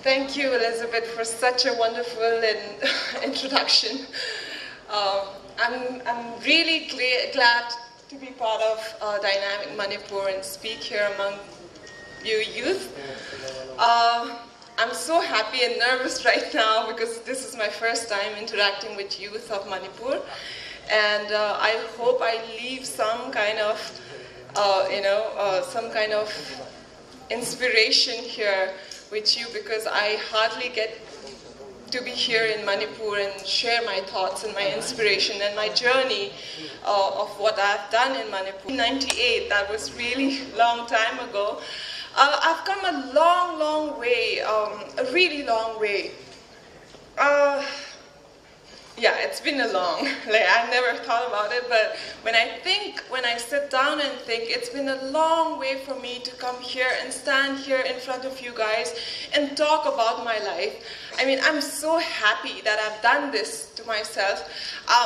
Thank you, Elizabeth, for such a wonderful introduction. I'm really glad to be part of Dynamic Manipur and speak here among you youth. I'm so happy and nervous right now because this is my first time interacting with youth of Manipur, and I hope I leave some kind of, some kind of inspiration here with you, because I hardly get to be here in Manipur and share my thoughts and my inspiration and my journey of what I've done in Manipur. 98, that was really long time ago. I've come a long way, a really long way. Yeah, it's been a long, I've never thought about it, but when I sit down and think, it's been a long way for me to come here and stand here in front of you guys and talk about my life. I mean, I'm so happy that I've done this to myself.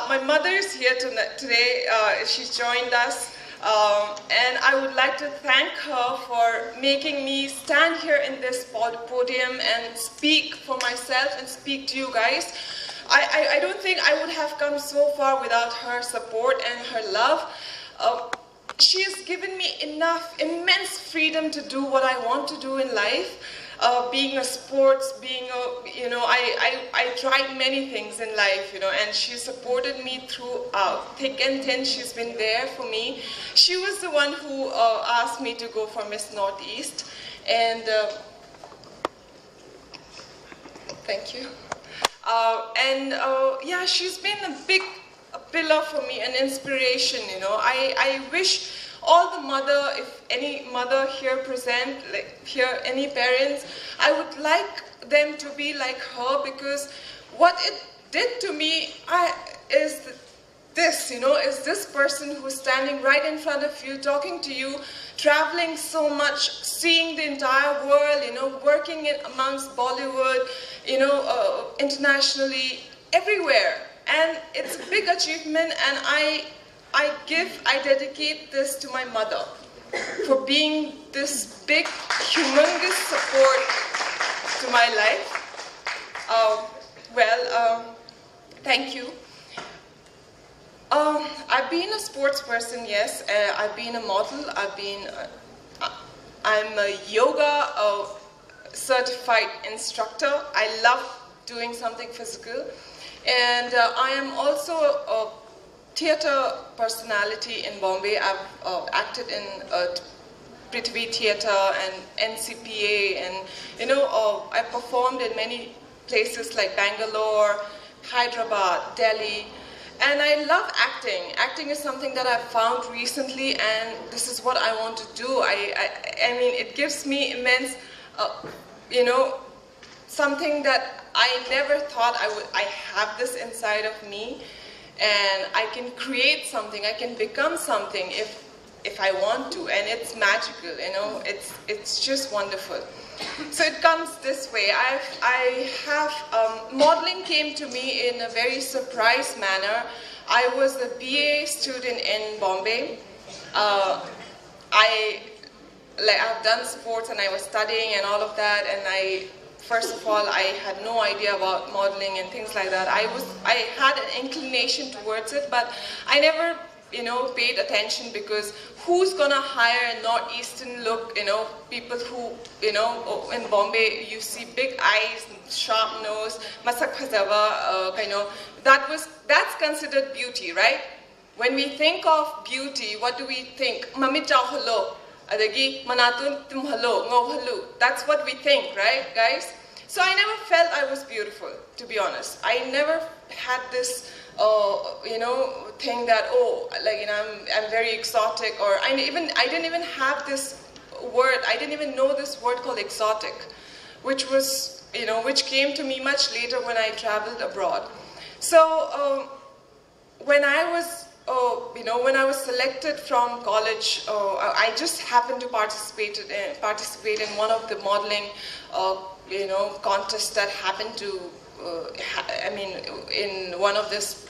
My mother's here today, she's joined us, and I would like to thank her for making me stand here in this podium and speak for myself and speak to you guys. I don't think I would have come so far without her support and her love. She has given me immense freedom to do what I want to do in life. Being a sports, I tried many things in life, and she supported me throughout. Thick and thin, she's been there for me. She was the one who asked me to go for Miss Northeast, and thank you. Yeah, she's been a big pillar for me, an inspiration, I wish all the if any mother here present, any parents, I would like them to be like her, because what it did to me is this person who's standing right in front of you, talking to you, traveling so much, seeing the entire world, working amongst Bollywood, internationally, everywhere. And it's a big achievement, and I dedicate this to my mother for being this big, humongous support to my life. Thank you. I've been a sports person, yes. I've been a model. I'm a yoga certified instructor. I love doing something physical. And I am also a theatre personality in Bombay. I've acted in Prithvi Theatre and NCPA, and I performed in many places like Bangalore, Hyderabad, Delhi. And I love acting. Acting is something that I've found recently, and this is what I want to do. I mean, it gives me immense, something that I never thought I have this inside of me, and I can create something. I can become something if I want to, and it's magical. It's just wonderful. So it comes this way. Modeling came to me in a very surprise manner. I was a BA student in Bombay. I've done sports, and I was studying and all of that, and first of all, I had no idea about modeling and things like that. I had an inclination towards it, but I never paid attention, because who's gonna hire a northeastern look, people who, in Bombay, you see big eyes, sharp nose, masak phajava, that's considered beauty, right? When we think of beauty, what do we think? Mami chao halo, adagi manatun tum halo, ngau halu. That's what we think, right, guys? So I never felt I was beautiful, to be honest. I never had this thing that, I'm very exotic, or I didn't even have this word. I didn't even know this word called exotic, which was, which came to me much later when I traveled abroad. So when I was selected from college, I just happened to participate in one of the modeling, contests that happened to. In one of this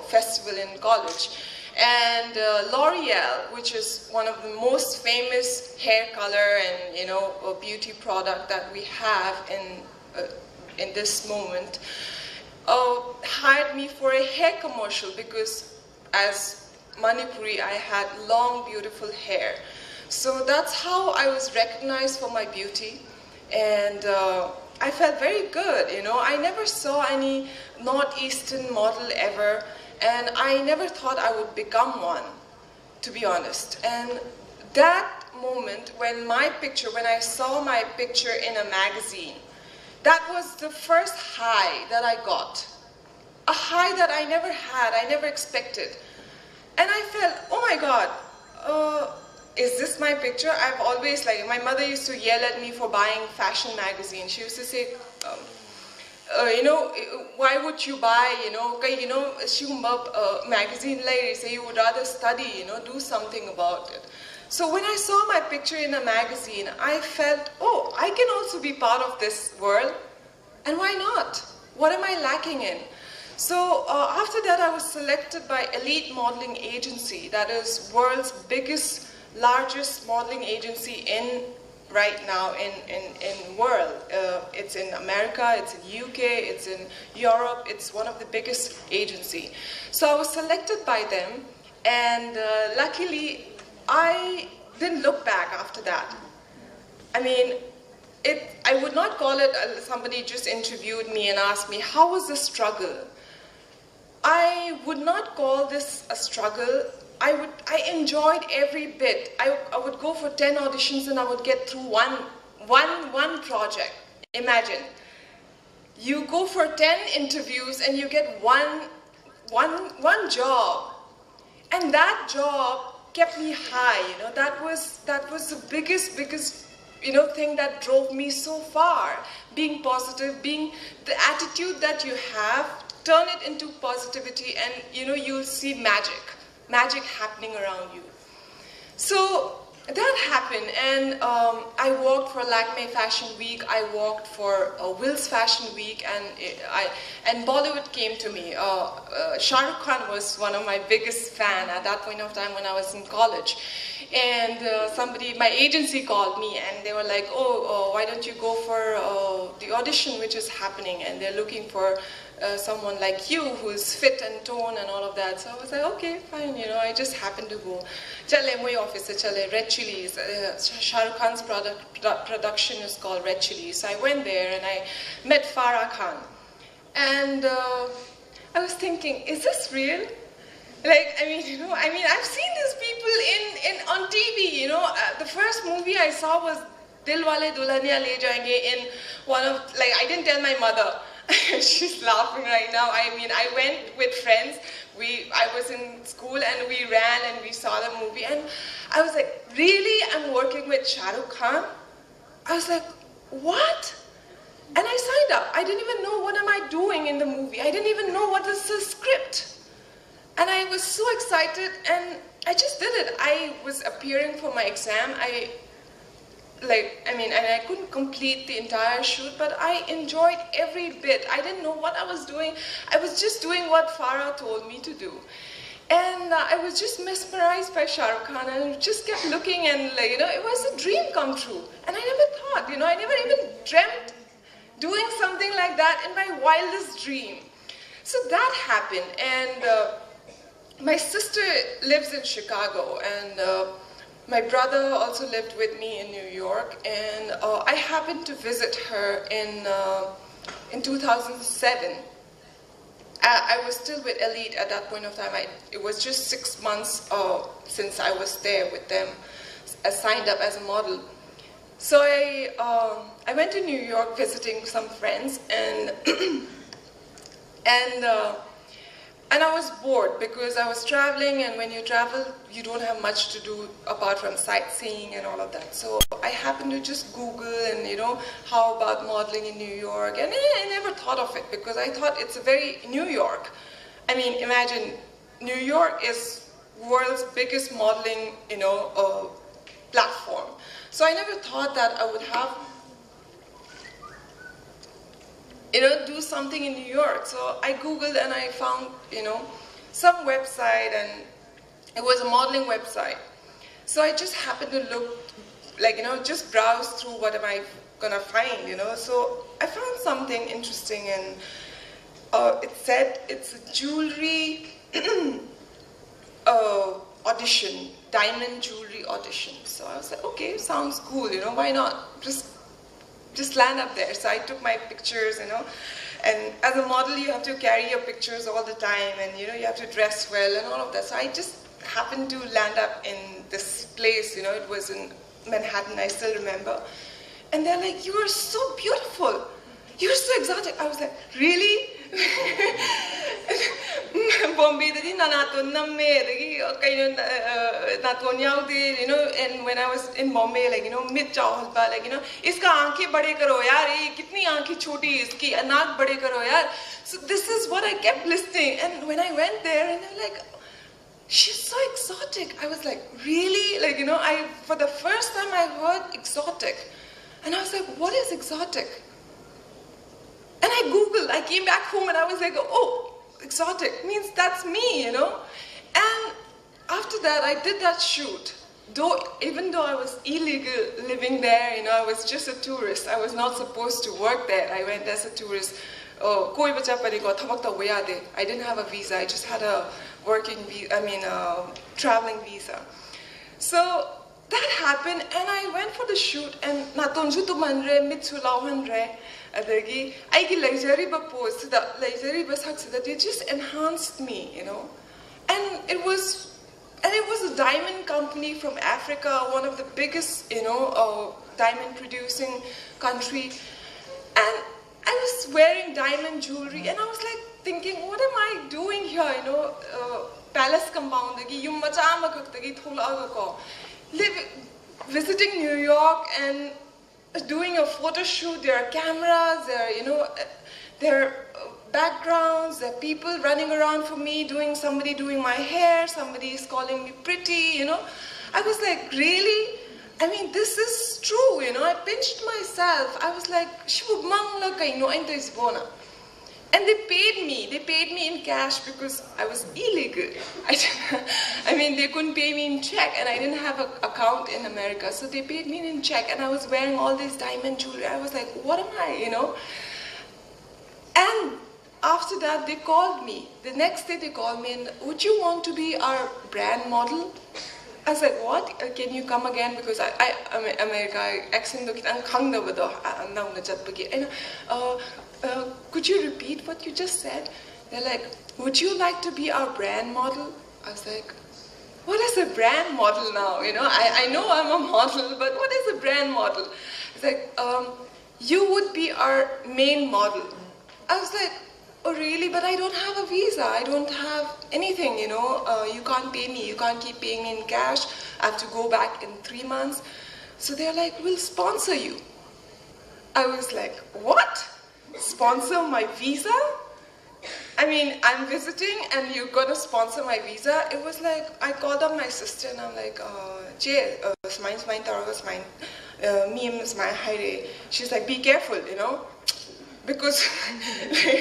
festival in college, and L'Oreal, which is one of the most famous hair color and beauty product that we have in in this moment, hired me for a hair commercial because as Manipuri I had long beautiful hair. So that's how I was recognized for my beauty, and I felt very good, you know. I never saw any Northeastern model ever, and I never thought I would become one, to be honest. And that moment when I saw my picture in a magazine, that was the first high that I got. A high that I never had, I never expected. And I felt, oh my God, is this my picture? I've always, like, my mother used to yell at me for buying fashion magazines. She used to say, you know, why would you buy, you know, magazine later, say you would rather study, you know, do something about it. So when I saw my picture in a magazine, I felt, oh, I can also be part of this world, and why not? What am I lacking in? So after that, I was selected by Elite Modeling Agency, that is world's biggest, largest modeling agency right now in world. It's in America, it's in UK, it's in Europe. It's one of the biggest agency. So I was selected by them, and luckily I didn't look back after that. I mean, I would not call it somebody just interviewed me and asked me, how was the struggle? I would not call this a struggle. I enjoyed every bit. I would go for 10 auditions and I would get through one project. Imagine. You go for 10 interviews and you get one job. And that job kept me high, you know. That was the biggest, you know, thing that drove me so far. Being positive, being the attitude that you have, turn it into positivity, and you know, you'll see magic happening around you. So that happened, and I worked for Lakme Fashion Week, I worked for Will's Fashion Week, and Bollywood came to me. Shah Rukh Khan was one of my biggest fans at that point of time when I was in college. And my agency called me and they were like, oh, why don't you go for the audition which is happening, and they're looking for someone like you who's fit and toned and all of that. So I was like, okay, fine, you know, I just happened to go. Chale, my office, chale, Red Chilies. Shah Rukh Khan's production is called Red Chilies. So I went there and I met Farah Khan. And I was thinking, is this real? Like, I mean, you know, I've seen these people on TV, you know. The first movie I saw was Dilwale Dulhania Le Jayenge in one of, like, I didn't tell my mother. She's laughing right now. I mean, I went with friends. I was in school and we ran and we saw the movie. And I was like, really? I'm working with Shah Rukh Khan? I was like, what? And I signed up. I didn't even know what am I doing in the movie. I didn't even know what is the script. And I was so excited, and I just did it. I was appearing for my exam. And I couldn't complete the entire shoot, but I enjoyed every bit. I didn't know what I was doing. I was just doing what Farah told me to do. And I was just mesmerized by Shah Rukh Khan, and I just kept looking, and like, you know, it was a dream come true. And I never thought, you know, I never even dreamt doing something like that in my wildest dream. So that happened, and my sister lives in Chicago, and my brother also lived with me in New York, and I happened to visit her in 2007. I was still with Elite at that point of time. It was just 6 months since I was there with them, signed up as a model. So I went to New York visiting some friends, and and I was bored because I was traveling, and when you travel, you don't have much to do apart from sightseeing and all of that. So I happened to just Google and, you know, how about modeling in New York? And I never thought of it because I thought it's a very New York. I mean, imagine New York is world's biggest modeling, you know, platform. So I never thought that I would have, you know, do something in New York. So I Googled and I found, you know, some website, and it was a modeling website. So I just happened to look, like, you know, just browse through what am I gonna find, you know? So I found something interesting, and it said it's a jewelry audition, diamond jewelry audition. So I was like, okay, sounds cool, you know, why not? Just land up there. So I took my pictures, you know, and as a model you have to carry your pictures all the time, and you know, you have to dress well and all of that. So I just happened to land up in this place, you know, it was in Manhattan, I still remember. And they're like, you are so beautiful, you're so exotic. I was like, really? Bombay, you know, and when I was in Bombay, like, you know, mid chawal ba, like, you know, iska aankhein bade karo yaar, ye kitni aankhein choti iski, anak bade karo yaar. So this is what I kept listening, and when I went there, and they're like, she's so exotic. I was like, really? Like, you know, for the first time I heard exotic, and I was like, what is exotic? And I Googled, I came back home and I was like, oh, exotic means that's me, you know? And after that, I did that shoot. Even though I was illegal living there, you know, I was just a tourist. I was not supposed to work there. I went as a tourist. I didn't have a visa. I just had a traveling visa. So that happened, and I went for the shoot, and natonju to manre mitsulauhan re. Adagi, aigi luxury ba pose, the luxury ba saksa that it just enhanced me, you know. And it was a diamond company from Africa, one of the biggest, you know, diamond producing country. And I was wearing diamond jewelry, and I was like thinking, what am I doing here, you know? Palace compound, visiting New York and doing a photo shoot. There are cameras, there are, you know, there are backgrounds, there are people running around for me, somebody doing my hair, somebody is calling me pretty, you know. I was like, really? I mean, this is true, you know. I pinched myself. I was like, and they paid me in cash because I was illegal. I mean, they couldn't pay me in check, and I didn't have an account in America, so they paid me in check, and I was wearing all this diamond jewelry. I was like, what am I, you know? And after that, they called me. The next day, they called me, and would you want to be our brand model? I was like, what? Can you come again? Because America, accent could you repeat what you just said? They're like, would you like to be our brand model? I was like, what is a brand model now? You know, I know I'm a model, but what is a brand model? It's like, you would be our main model. I was like, oh really? But I don't have a visa. I don't have anything, you know. You can't pay me. You can't keep paying me in cash. I have to go back in 3 months. So they're like, we'll sponsor you. I was like, what? Sponsor my visa? I mean, I'm visiting and you're gonna sponsor my visa? It was like, I called up my sister and I'm like, she's like, be careful, you know? Because,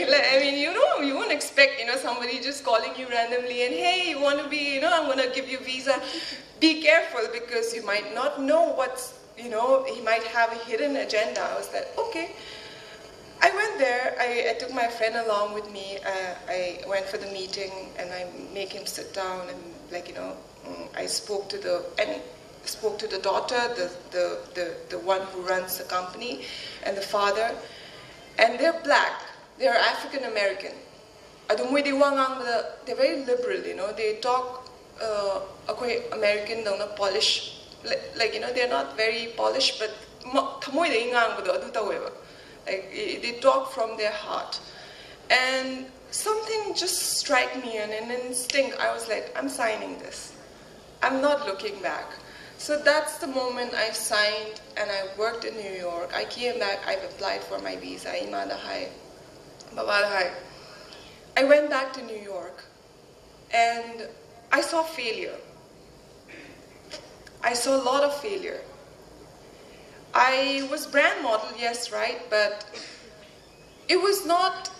like, I mean, you know, you won't expect, you know, somebody just calling you randomly and, hey, you want to be, you know, I'm going to give you a visa. Be careful because you might not know what's, you know, he might have a hidden agenda. I was like, okay. I went there, I took my friend along with me. I went for the meeting and I make him sit down and, like, you know, I spoke to the daughter, the one who runs the company, and the father. And they're black, they're African American. They're very liberal, you know. They talk American, they're not polished. Like, you know, they're not very polished, but like, they talk from their heart. And something just struck me, and an instinct, I was like, I'm signing this. I'm not looking back. So that's the moment I signed, and I worked in New York. I came back, I've applied for my visa, I went back to New York, and I saw failure. I saw a lot of failure. I was brand model, yes, right, but it was not,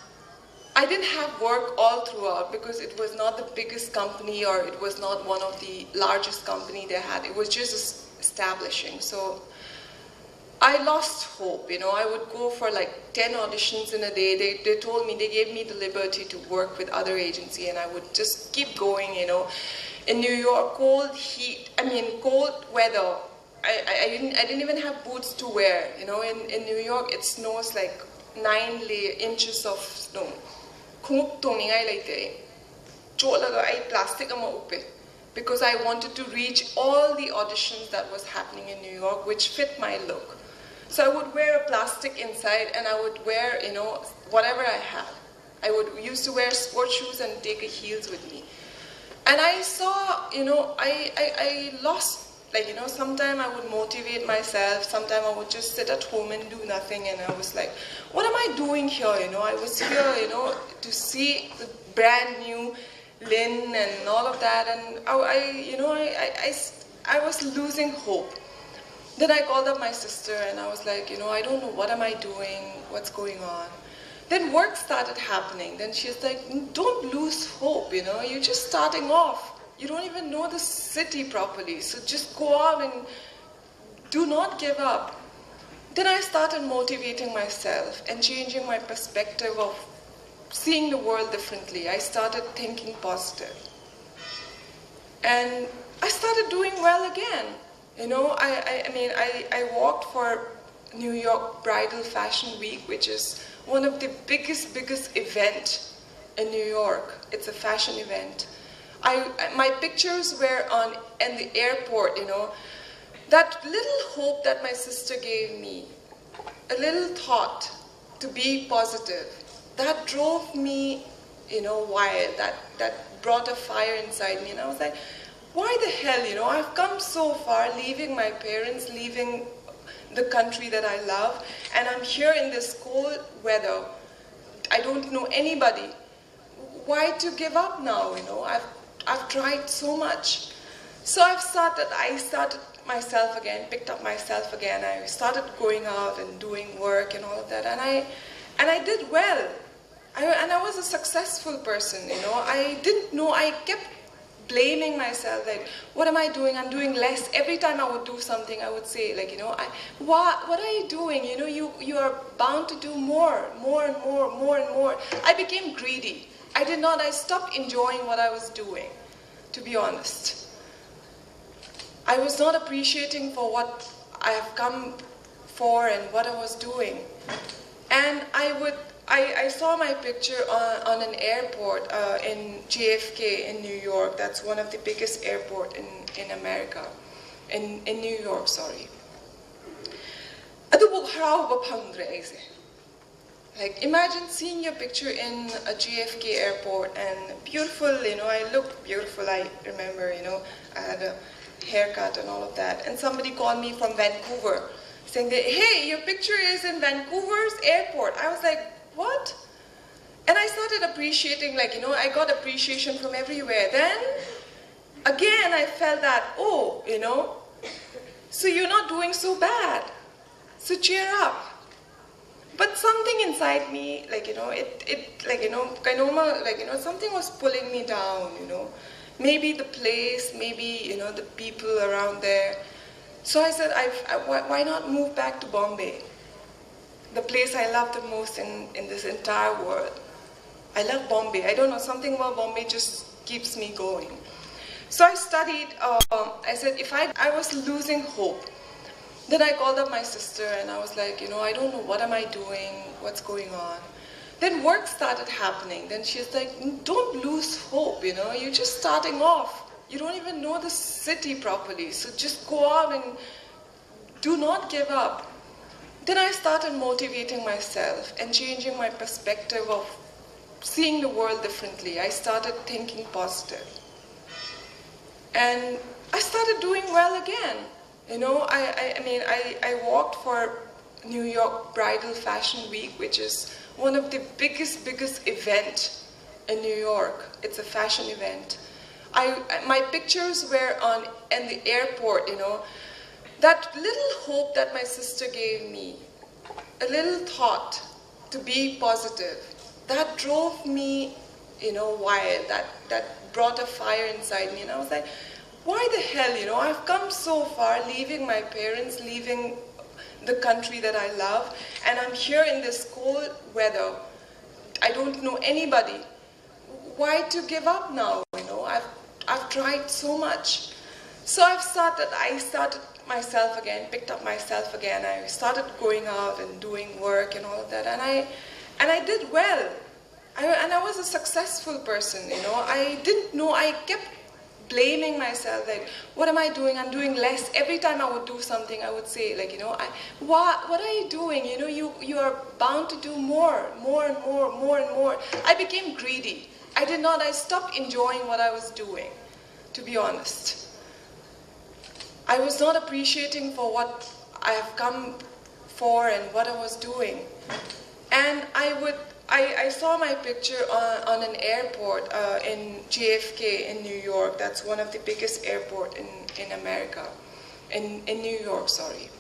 I didn't have work all throughout because it was not the biggest company or it was not one of the largest company they had. It was just establishing. So I lost hope, you know. I would go for like 10 auditions in a day. They told me, they gave me the liberty to work with other agency, and I would just keep going, you know. In New York, cold heat, cold weather. I didn't even have boots to wear, you know. In New York, it snows like 9 inches of snow. Kung tongingai laite. Cholaga ay plastic ama upe. Because I wanted to reach all the auditions that was happening in New York, which fit my look. So I would wear a plastic inside, and I would wear, you know, whatever I had. I used to wear sports shoes and take heels with me. And I saw, you know, I lost, like, you know, sometimes I would motivate myself, sometimes I would just sit at home and do nothing, and I was like, what am I doing here, you know? I was here, you know, to see the brand new Lin and all of that, and I was losing hope. Then I called up my sister, and I was like, you know, I don't know, what am I doing, what's going on? Then work started happening. Then she's like, don't lose hope, you know, you're just starting off. You don't even know the city properly, so just go out and do not give up. Then I started motivating myself and changing my perspective of seeing the world differently. I started thinking positive. And I started doing well again. You know, I walked for New York Bridal Fashion Week, which is one of the biggest event in New York. It's a fashion event. My pictures were in the airport, you know. That little hope that my sister gave me, a little thought to be positive, that drove me, you know, wild. That brought a fire inside me. And I was like, why the hell, you know, I've come so far, leaving my parents, leaving the country that I love, and I'm here in this cold weather. I don't know anybody. Why to give up now, you know? I've tried so much. So I started myself again, picked up myself again. I started going out and doing work and all of that, and I did well. And I was a successful person, you know. I didn't know, I kept blaming myself, like, what am I doing? I'm doing less. Every time I would do something, I would say, like, you know, what are you doing? You know, you are bound to do more and more. I became greedy. I stopped enjoying what I was doing, to be honest. I was not appreciating for what I have come for and what I was doing. And I saw my picture on an airport in JFK in New York. That's one of the biggest airports in America, in New York, sorry. Like, imagine seeing your picture in a JFK airport, and beautiful, you know, I looked beautiful, I remember, you know, I had a haircut and all of that. And somebody called me from Vancouver, saying that, hey, your picture is in Vancouver's airport. I was like, what? And I started appreciating, like, you know, I got appreciation from everywhere. Then, again, I felt that, oh, you know, so you're not doing so bad. So cheer up. But something inside me, like, you know, something was pulling me down, you know. Maybe the place, maybe, you know, the people around there. So I said, why not move back to Bombay? The place I love the most in this entire world. I love Bombay. I don't know, something about Bombay just keeps me going. So I studied, I said, I was losing hope. Then I called up my sister, and I was like, you know, I don't know, what am I doing, what's going on? Then work started happening. Then she's like, don't lose hope, you know, you're just starting off. You don't even know the city properly, so just go out and do not give up. Then I started motivating myself and changing my perspective of seeing the world differently. I started thinking positive. And I started doing well again. You know, I walked for New York Bridal Fashion Week, which is one of the biggest event in New York. It's a fashion event. My pictures were in the airport, you know. That little hope that my sister gave me, a little thought to be positive, that drove me, you know, wild. That brought a fire inside me. And I was like, why the hell, you know, I've come so far, leaving my parents, leaving the country that I love, and I'm here in this cold weather. I don't know anybody. Why to give up now? You know, I've tried so much. So I started myself again, picked up myself again. I started going out and doing work and all of that, and I did well. And I was a successful person, you know. I didn't know, I kept blaming myself, like, what am I doing? I'm doing less. Every time I would do something, I would say, like, you know, what are you doing? You know, you are bound to do more and more and more. I became greedy. I stopped enjoying what I was doing, to be honest. I was not appreciating for what I have come for and what I was doing. And I saw my picture on an airport in JFK in New York. That's one of the biggest airports in America, in New York, sorry.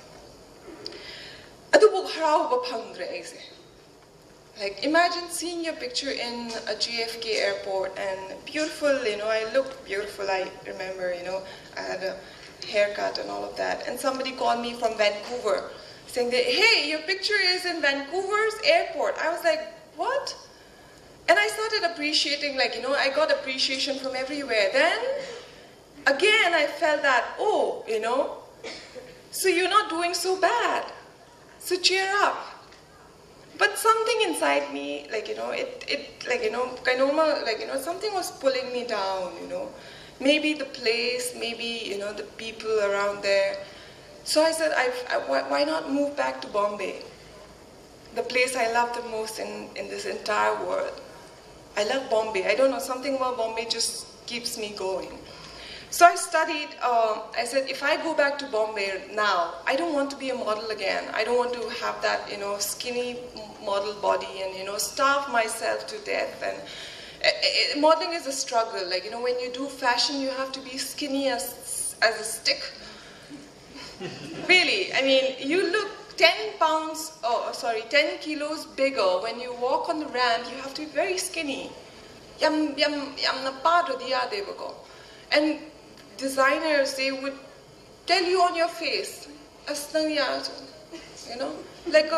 Like, imagine seeing your picture in a JFK airport and beautiful, you know, I looked beautiful, I remember, you know, I had a haircut and all of that. And somebody called me from Vancouver saying that, hey, your picture is in Vancouver's airport. I was like, what? And I started appreciating, like, you know, I got appreciation from everywhere. Then, again, I felt that, oh, you know, so you're not doing so bad. So cheer up. But something inside me, like, you know, like, you know, like, you know, something was pulling me down, you know. Maybe the place, maybe, you know, the people around there. So I said, why not move back to Bombay? The place I love the most in this entire world. I love Bombay. I don't know, something about Bombay just keeps me going. So I studied, I said, if I go back to Bombay now, I don't want to be a model again. I don't want to have that, you know, skinny model body and, you know, starve myself to death. And modeling is a struggle. Like, you know, when you do fashion, you have to be skinny as a stick. Really, I mean, you look 10 kilos bigger. When you walk on the ramp, you have to be very skinny. And designers, they would tell you on your face, you know, like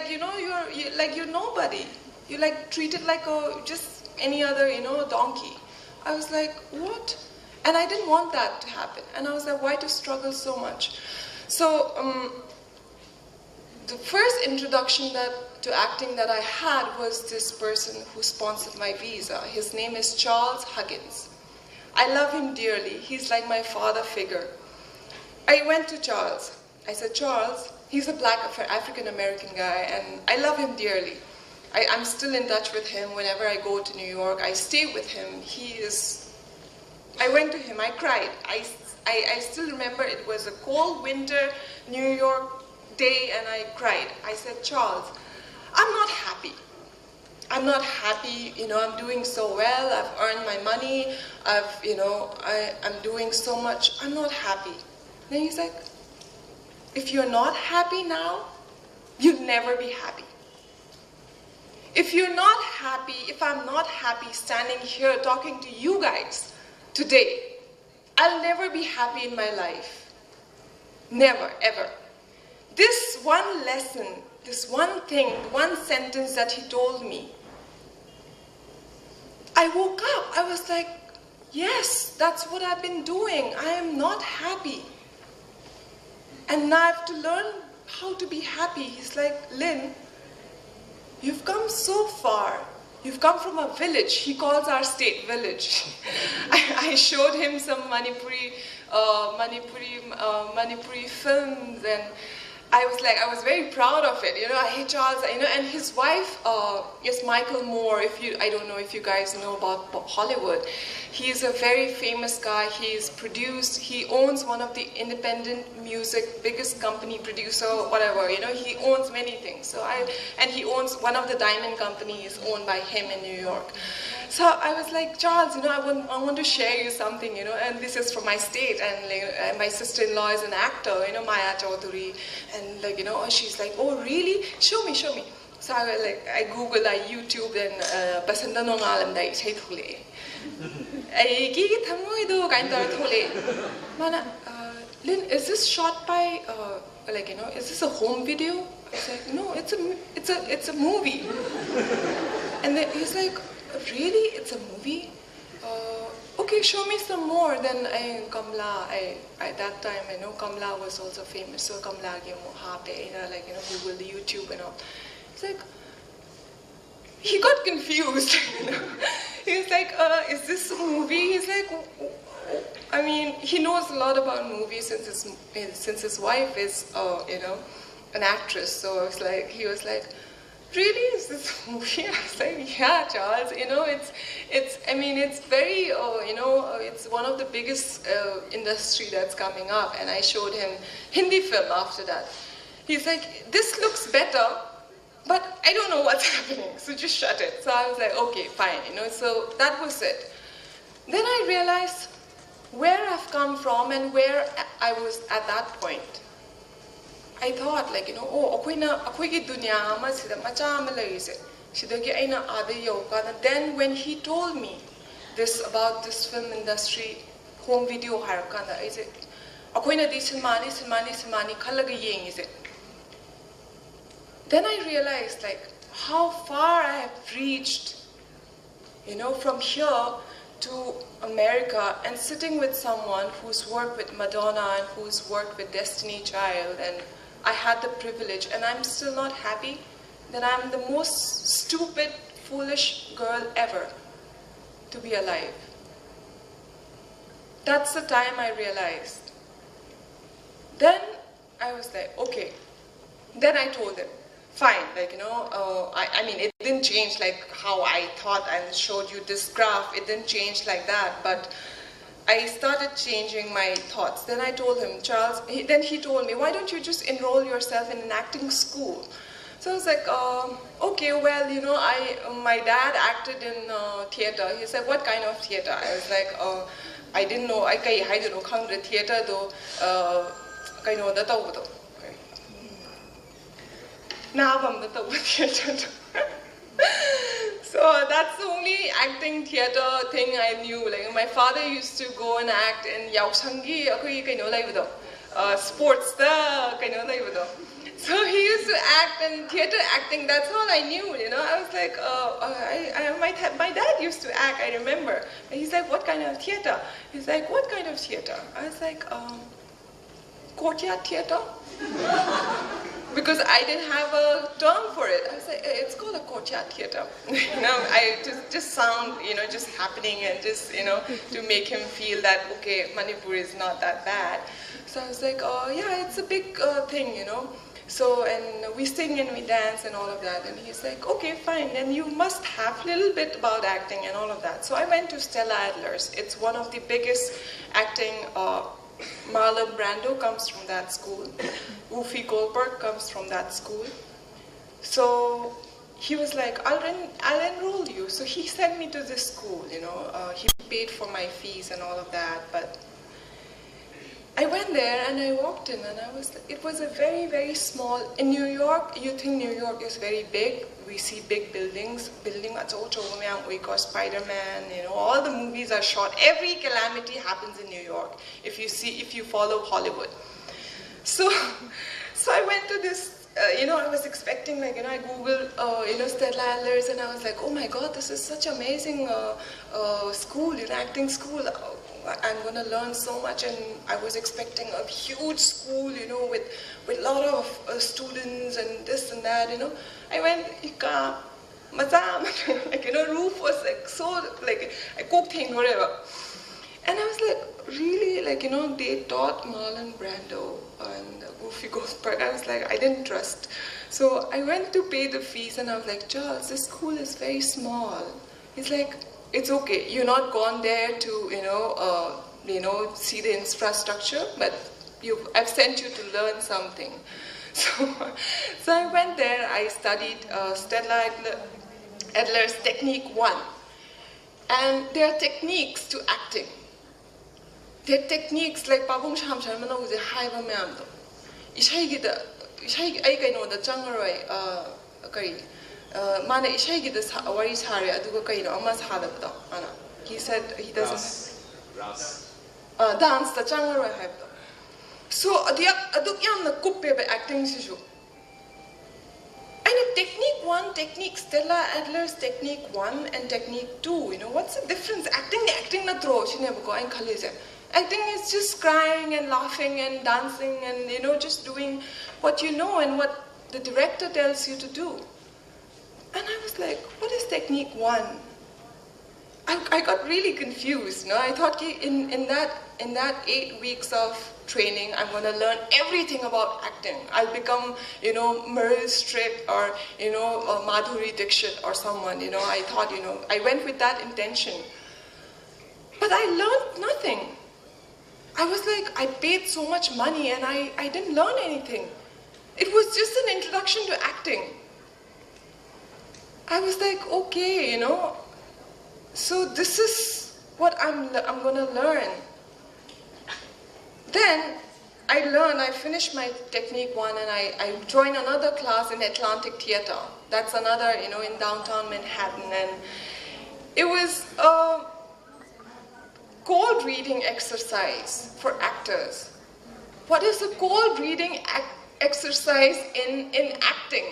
you know, you're nobody. You're like treated like just any other, you know, donkey. I was like, what? And I didn't want that to happen. And I was like, why to struggle so much? So the first introduction to acting that I had was this person who sponsored my visa. His name is Charles Huggins. I love him dearly. He's like my father figure. I went to Charles. I said, Charles, he's a black African-American guy, and I love him dearly. I'm still in touch with him. Whenever I go to New York, I stay with him. I went to him, I cried. I still remember it was a cold winter New York day, and I cried. I said, Charles, I'm not happy. I'm not happy, you know, I'm doing so well, I've earned my money, you know, I'm doing so much, I'm not happy. Then he's like, if you're not happy now, you'll never be happy. If you're not happy, if I'm not happy standing here talking to you guys today, I'll never be happy in my life. Never, ever. This one lesson, this one thing, one sentence that he told me, I woke up, I was like, yes, that's what I've been doing. I am not happy. And now I have to learn how to be happy. He's like, Lin, you've come so far. You've come from a village. He calls our state village. I showed him some Manipuri films, and I was very proud of it. You know, hey Charles, you know, and his wife is Michael Moore. I don't know if you guys know about Hollywood. He's a very famous guy. He owns one of the independent music biggest company, producer, whatever. You know, he owns many things. And he owns one of the diamond companies owned by him in New York. So I was like, Charles, you know, I want to share you something, you know, and this is from my state, and my sister-in-law is an actor, you know, Maya Chaudhary, and like, you know, she's like, oh really? Show me. So I Googled, I YouTube, and basanda no ngalam dai chai thule. Ay gigi thamoy do kain dar thule. Mana, Lin, is this shot by like, is this a home video? I was like, no, it's a movie. And then he's like, really? It's a movie? Okay, show me some more. Then Kamla, at that time, Kamla was also famous. So Kamla gave me like, Google the YouTube and all. It's like, he got confused. He was like, is this a movie? He's like, I mean, he knows a lot about movies since his wife is, an actress. So he was like, really, is this movie? I was like, yeah, Charles. It's very, it's one of the biggest industry that's coming up. And I showed him Hindi film after that. He's like, this looks better, but I don't know what's happening. So just shut it. So I was like, okay, fine. So that was it. Then I realized where I've come from and where I was at that point. I thought, like, akoigi dunya ama sida macha ama laise. Sidagi aina adi yokana. Then when he told me this about this film industry, home video harakanda, I said, akoina di silmani khalaga yeng is it. Then I realized, like, how far I have reached, from here to America and sitting with someone who's worked with Madonna and who's worked with Destiny Child, and I had the privilege, and I'm still not happy that I'm the most stupid, foolish girl ever to be alive. That's the time I realized. Then I was like, okay. Then I told him, fine, like, I mean, it didn't change like how I thought and showed you this graph. It didn't change like that, but I started changing my thoughts. Then I told him, Charles, then he told me, why don't you just enroll yourself in an acting school? So I was like, okay, well, my dad acted in theater. He said, what kind of theater? I was like, I didn't know, I don't know, the theater though, So that's the only acting theater thing I knew. Like, my father used to go and act in Yaosangi, sports. So he used to act in theater acting. That's all I knew. I was like, my dad used to act. I remember. And he's like, what kind of theater? He's like, what kind of theater? I was like, courtyard theater. Because I didn't have a term for it. I was like, it's called a courtyard theater. I just sound, just happening and just, to make him feel that, okay, Manipur is not that bad. So I was like, oh yeah, it's a big thing, So, and we sing and we dance and all of that. And he's like, okay, fine, then you must have a little bit about acting and all of that. So I went to Stella Adler's. It's one of the biggest acting Marlon Brando comes from that school. Whoopi Goldberg comes from that school. So he was like, I'll enroll you. So he sent me to this school, he paid for my fees and all of that. But I went there and I walked in and it was a very, very small, in New York, you think New York is very big. We see big buildings, we got Spider-Man, all the movies are shot. Every calamity happens in New York, if you follow Hollywood. So I went to this, I was expecting, like, I Googled, Stella Adler's, and I was like, oh my God, this is such amazing school, acting school. I'm going to learn so much, and I was expecting a huge school, with a lot of students and this and that, I went, roof was like so, like, I cooked thing, whatever. And I was like, really, like, they taught Marlon Brando and Whoopi Goldberg. I was like, I didn't trust. So I went to pay the fees, and I was like, Charles, this school is very small. He's like, it's okay. You're not gone there to, see the infrastructure, but I've sent you to learn something. So I went there. I studied Stella Adler's Technique 1. And there are techniques to acting. There are techniques like Pabung Sham Sharmana was a high amount. Ishaigida, I know the Changaroi, Mana Ishaigida Waris Hari, Aduka Kaino, Amas Hadabda. He said he doesn't dance the Changaroi. So, aduk yan na kuppe ba acting siya. I know technique 1, technique Stella Adler's technique 1 and technique 2. You know, what's the difference? Acting na throw. She never go and acting is just crying and laughing and dancing and, you know, just doing what you know and what the director tells you to do. And I was like, what is technique 1? I got really confused. No? I thought in that 8 weeks of training, I'm going to learn everything about acting. I'll become, you know, Meryl Streep or, you know, Madhuri Dixit or someone, you know. I thought, you know, I went with that intention. But I learned nothing. I was like, I paid so much money and I didn't learn anything. It was just an introduction to acting. I was like, okay, you know, so this is what I'm going to learn. Then I finished my technique 1 and I joined another class in Atlantic Theatre. That's another, you know, in downtown Manhattan. And it was a cold reading exercise for actors. What is a cold reading exercise in acting?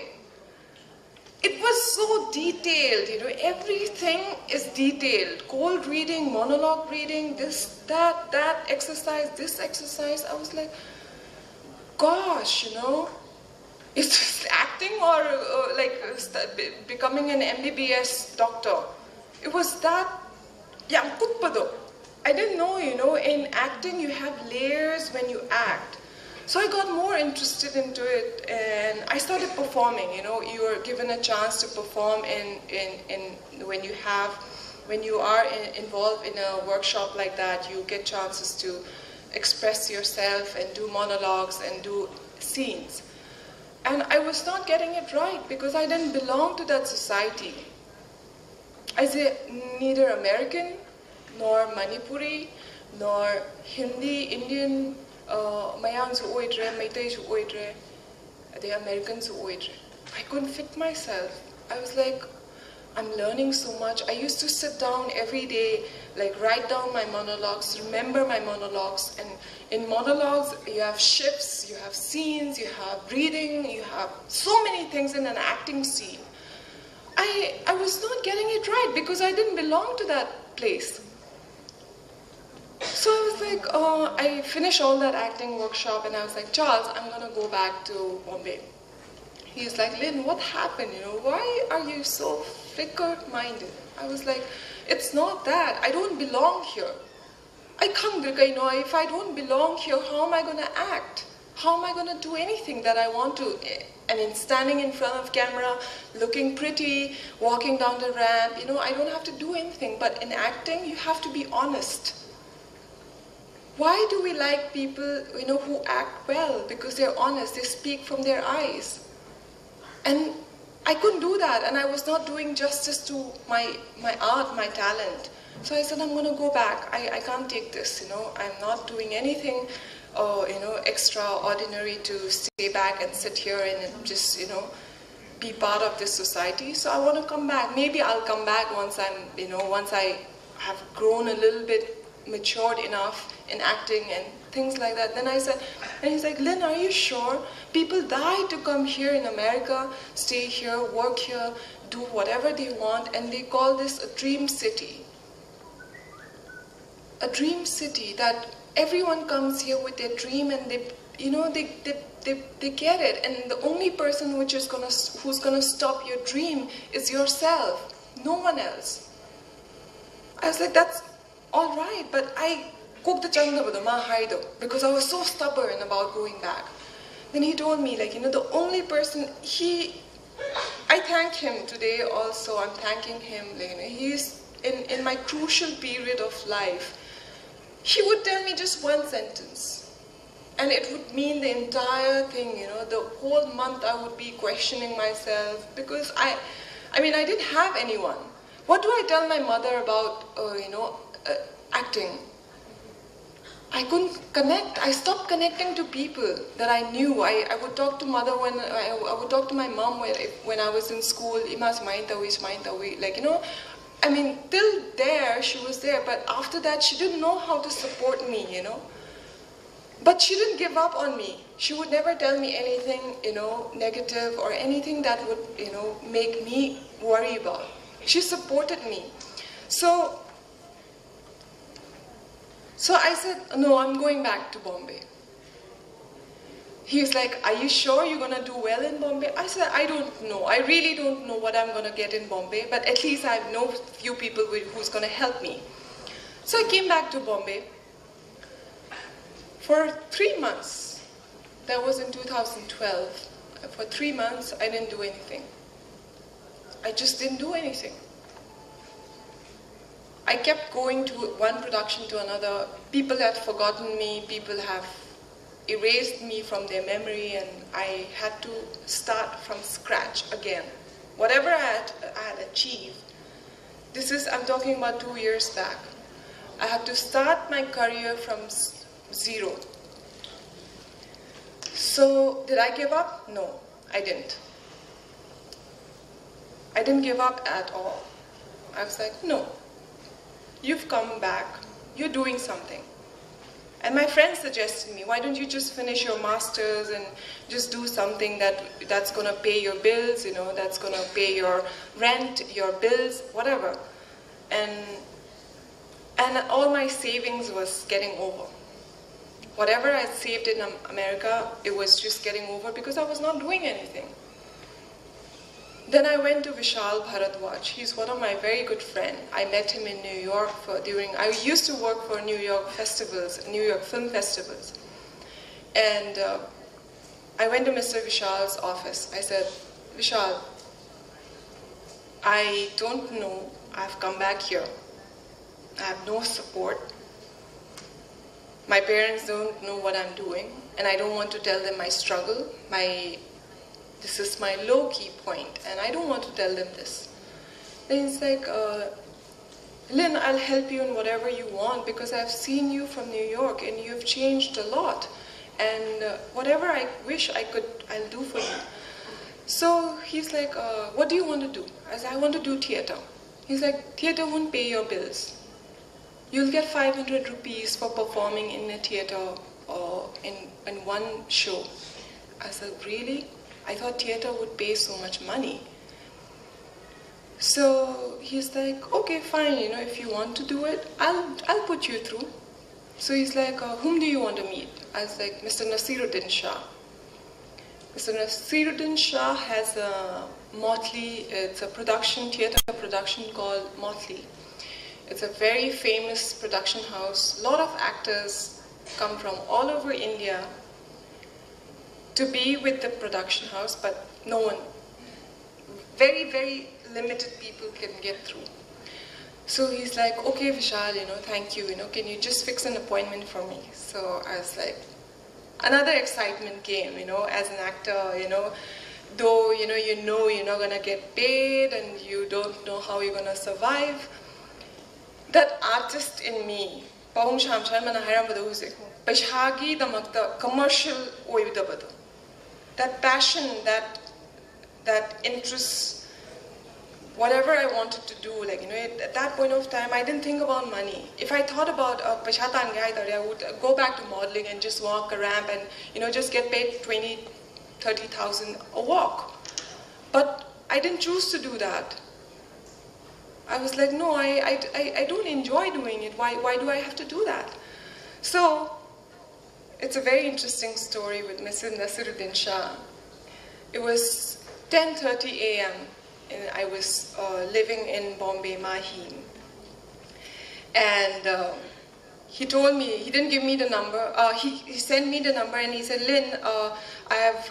It was so detailed, you know, everything is detailed. Cold reading, monologue reading, this, that exercise, this exercise. I was like, gosh, you know, is this acting or becoming an MBBS doctor? It was that, yeah, I didn't know, you know, in acting you have layers when you act. So I got more interested into it and I started performing, you know, you are given a chance to perform when you are involved in a workshop like that, you get chances to express yourself and do monologues and do scenes. And I was not getting it right because I didn't belong to that society. I say neither American, nor Manipuri, nor Hindi, Indian, Mayan su oidre, Meitei su oidre, the Americans su oidre. I couldn't fit myself. I was like, I'm learning so much. I used to sit down every day, like write down my monologues, remember my monologues. And in monologues, you have shifts, you have scenes, you have breathing, you have so many things in an acting scene. I was not getting it right because I didn't belong to that place. So I was like, I finished all that acting workshop and I was like, Charles, I'm going to go back to Bombay. He's like, Lin, what happened? You know, why are you so fickle-minded? I was like, it's not that. I don't belong here. I can't, you know, if I don't belong here, how am I going to act? How am I going to do anything that I want to? I mean, standing in front of camera, looking pretty, walking down the ramp, you know, I don't have to do anything. But in acting, you have to be honest. Why do we like people, you know, who act well? Because they're honest, they speak from their eyes. And I couldn't do that, and I was not doing justice to my art, my talent. So I said, I'm going to go back. I can't take this, you know. I'm not doing anything, you know, extraordinary to stay back and sit here and just, you know, be part of this society. So I want to come back. Maybe I'll come back once I'm, you know, once I have grown a little bit, matured enough in acting and things like that. Then I said, and he's like, Lin, are you sure? People die to come here in America, stay here, work here, do whatever they want, and they call this a dream city. A dream city that everyone comes here with their dream and they, you know, they get it. And the only person who's gonna stop your dream is yourself, no one else. I was like, that's all right, but I cooked the chanda with the because I was so stubborn about going back. Then he told me, like, you know, the only person, I thank him today also, I'm thanking him, like, you know, he's in my crucial period of life. He would tell me just one sentence, and it would mean the entire thing, you know, the whole month I would be questioning myself, because I mean, I didn't have anyone. What do I tell my mother about, you know, acting? I couldn't connect. I stopped connecting to people that I knew. I would talk to mother when I would talk to my mom when I was in school. Like, you know, I mean, till there she was there, but after that she didn't know how to support me, you know. But she didn't give up on me. She would never tell me anything, negative or anything that would, make me worry about. She supported me. So I said, no, I'm going back to Bombay. He was like, are you sure you're going to do well in Bombay? I said, I don't know. I really don't know what I'm going to get in Bombay, but at least I know a few people who's going to help me. So I came back to Bombay. For 3 months, that was in 2012, for 3 months I didn't do anything. I just didn't do anything. I kept going to one production to another. People had forgotten me, people have erased me from their memory, and I had to start from scratch again. Whatever I had achieved, I'm talking about 2 years back. I had to start my career from zero. So, did I give up? No, I didn't. I didn't give up at all. I was like, no, you've come back, you're doing something. And my friend suggested me, why don't you just finish your master's and just do something that's going to pay your bills, that's going to pay your rent, your bills, whatever. And all my savings was getting over. Whatever I saved in America, it was just getting over because I was not doing anything. Then I went to Vishal Bharadwaj. He's one of my very good friends. I met him in New York I used to work for New York festivals, New York film festivals. And I went to Mr. Vishal's office. I said, Vishal, I don't know, I've come back here. I have no support. My parents don't know what I'm doing, and I don't want to tell them my struggle. This is my low-key point, and I don't want to tell them this. Then he's like, Lin, I'll help you in whatever you want because I've seen you from New York and you've changed a lot. And whatever I wish I'll do for you. So he's like, what do you want to do? I said, I want to do theater. He's like, theater won't pay your bills. You'll get 500 rupees for performing in a theater or in one show. I said, really? I thought theater would pay so much money. So he's like, okay, fine, if you want to do it, I'll put you through. So he's like, whom do you want to meet? I was like, Mr. Nasiruddin Shah. Mr. Nasiruddin Shah has a Motley, it's a theater production called Motley. It's a very famous production house. A lot of actors come from all over India to be with the production house, but no one, very, very limited people can get through. So he's like, okay, Vishal, thank you, can you just fix an appointment for me? So I was like, another excitement came, as an actor, though, you're not going to get paid and you don't know how you're going to survive. That artist in me, commercial that passion, that interest, whatever I wanted to do, at that point of time, I didn't think about money. If I thought about I would go back to modeling and just walk a ramp and just get paid 20, 30,000 a walk. But I didn't choose to do that. I was like, no, I don't enjoy doing it. Why do I have to do that? So it's a very interesting story with Mr. Nasiruddin Shah. It was 10:30 a.m. and I was living in Bombay, Mahim. And he told me, he didn't give me the number, he sent me the number and he said, Lin, I have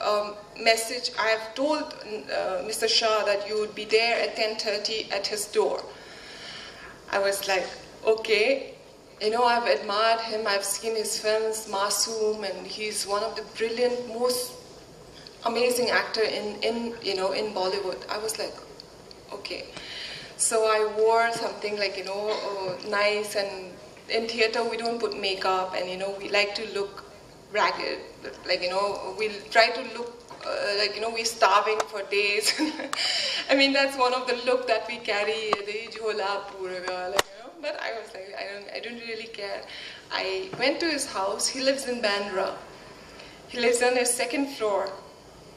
told Mr. Shah that you would be there at 10:30 at his door. I was like, okay. I've admired him, I've seen his films, Masoom, and he's one of the brilliant, most amazing actor in Bollywood. I was like, okay. So I wore something like, nice, and in theater we don't put makeup, and we like to look ragged, like, we'll try to look like, we're starving for days. I mean, that's one of the look that we carry, the jhola puraga, like, But I was like, I don't really care. I went to his house. He lives in Bandra. He lives on his second floor.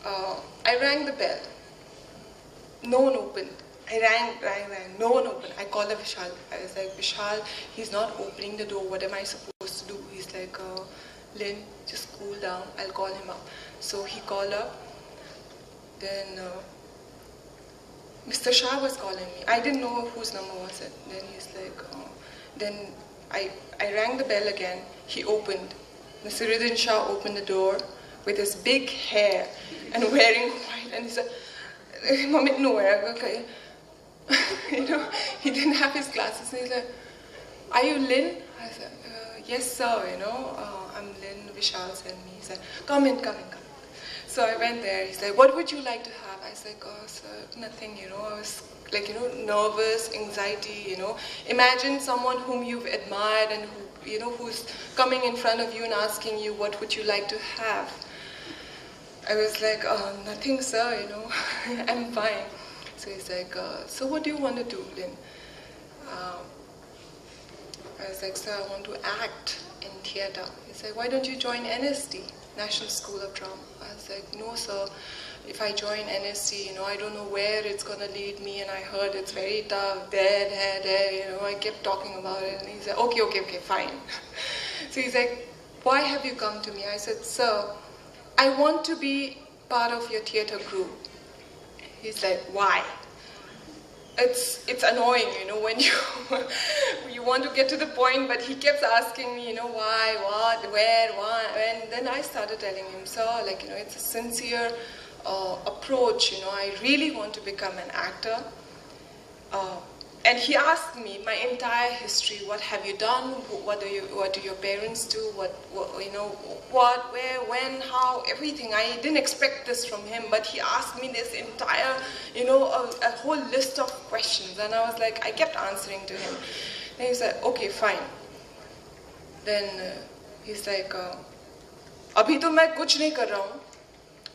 I rang the bell. No one opened. I rang. No one opened. I called Vishal. I was like, Vishal, he's not opening the door. What am I supposed to do? He's like, Lin, just cool down. I'll call him up. So he called up. Then Mr. Shah was calling me. I didn't know whose number was it. Then he's like, then I rang the bell again. He opened. Nasiruddin Shah opened the door with his big hair and wearing white. And he said, Mamit, no, okay. You know, he didn't have his glasses. And he's like, are you Lin? I said, yes, sir. You know, I'm Lin. Vishal sent me. He said, come in. So I went there. He's like, what would you like to have? I was like, oh, sir, nothing, you know. I was like, you know, nervous, anxiety, you know. Imagine someone whom you've admired and who, you know, who's coming in front of you and asking you, what would you like to have? I was like, oh, nothing, sir, you know. I'm fine. So he's like, so what do you want to do, Lin? I was like, sir, I want to act in theatre. He's like, why don't you join NSD, National School of Drama? I was like, no, sir. If I join NSC, you know, I don't know where it's going to lead me, and I heard it's very tough, there, you know, I kept talking about it, and he's like, okay, fine. So he's like, why have you come to me? I said, sir, I want to be part of your theatre group. He's like, why? It's annoying, you know, when you want to get to the point, but he kept asking me, you know, why, what, where, why, and then I started telling him, sir, like, you know, it's a sincere approach, you know, I really want to become an actor. And he asked me my entire history. What have you done? What do your parents do? What you know? What, where, when, how? Everything. I didn't expect this from him, but he asked me this entire, you know, a whole list of questions, and I was like, I kept answering to him. Then he said, okay, fine. Then he's like, अभी तो मैं कुछ नहीं कर रहा हूँ.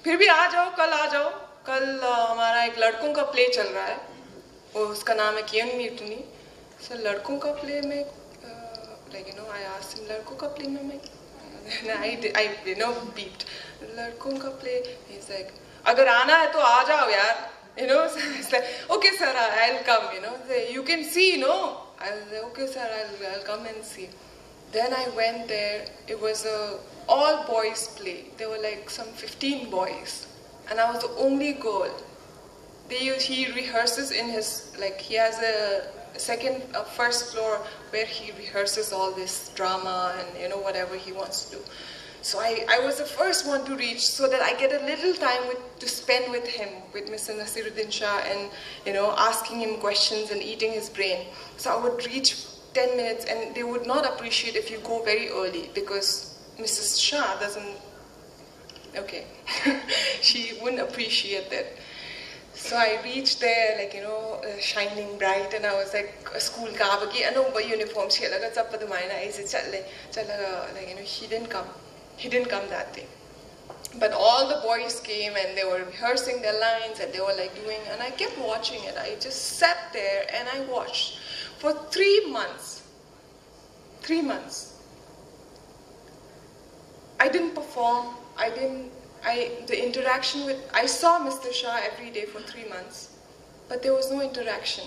फिर भी आ जाओ, कल आ जाओ. कल हमारा एक लड़कों का प्ले चल रहा है. उसका नाम है कियन म्यूटनी. So लड़कों का प्ले में, like, you know, I asked him, लड़कों का प्ले में मैं, I you know, beeped. लड़कों का प्ले. He's like, अगर आना है तो आ जाओ यार. You know, so it's like, okay sir, I'll come, you know. You can see, you know. I was like, okay sir, I'll come and see. Then I went there. It was a all boys play. There were like some 15 boys, and I was the only girl. He rehearses in his, like, he has a first floor where he rehearses all this drama and, you know, whatever he wants to do. So I was the first one to reach, so that I get a little time to spend with him, with Mr. Nasiruddin Shah, and, you know, asking him questions and eating his brain. So I would reach 10 minutes, and they would not appreciate if you go very early, because Mrs. Shah doesn't, okay, she wouldn't appreciate that. So I reached there, like, you know, shining bright, and I was like, school ka abagi ano ba uniform siya laga sa padumain na is challe like, you know, he didn't come that day. But all the boys came, and they were rehearsing their lines, and they were like doing, and I kept watching it. I just sat there and I watched for 3 months. 3 months. I didn't perform. The interaction with, I saw Mr. Shah every day for 3 months, but there was no interaction.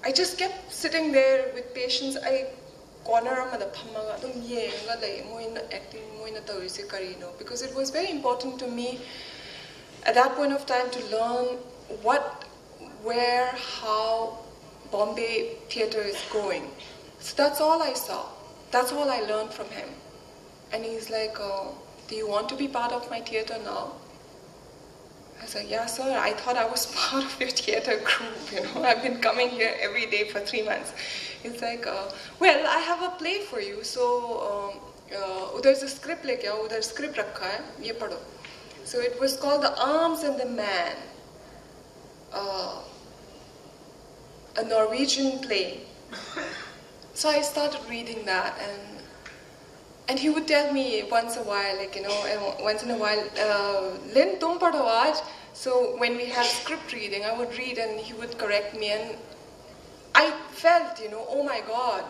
I just kept sitting there with patience. I corner because it was very important to me at that point of time to learn what, where, how Bombay theatre is going. So that's all I saw. That's all I learned from him. And he's like, do you want to be part of my theatre now? I was like, yeah, sir, I thought I was part of your theatre group, you know. I've been coming here every day for 3 months. He's like, well, I have a play for you, so there's a script like udhar script rakha hai, ye padho. So it was called The Arms and the Man, a Norwegian play. So I started reading that, and he would tell me once in a while, like, you know, once in a while, Lin, tum padho aaj. So when we had script reading, I would read and he would correct me, and I felt, oh my God,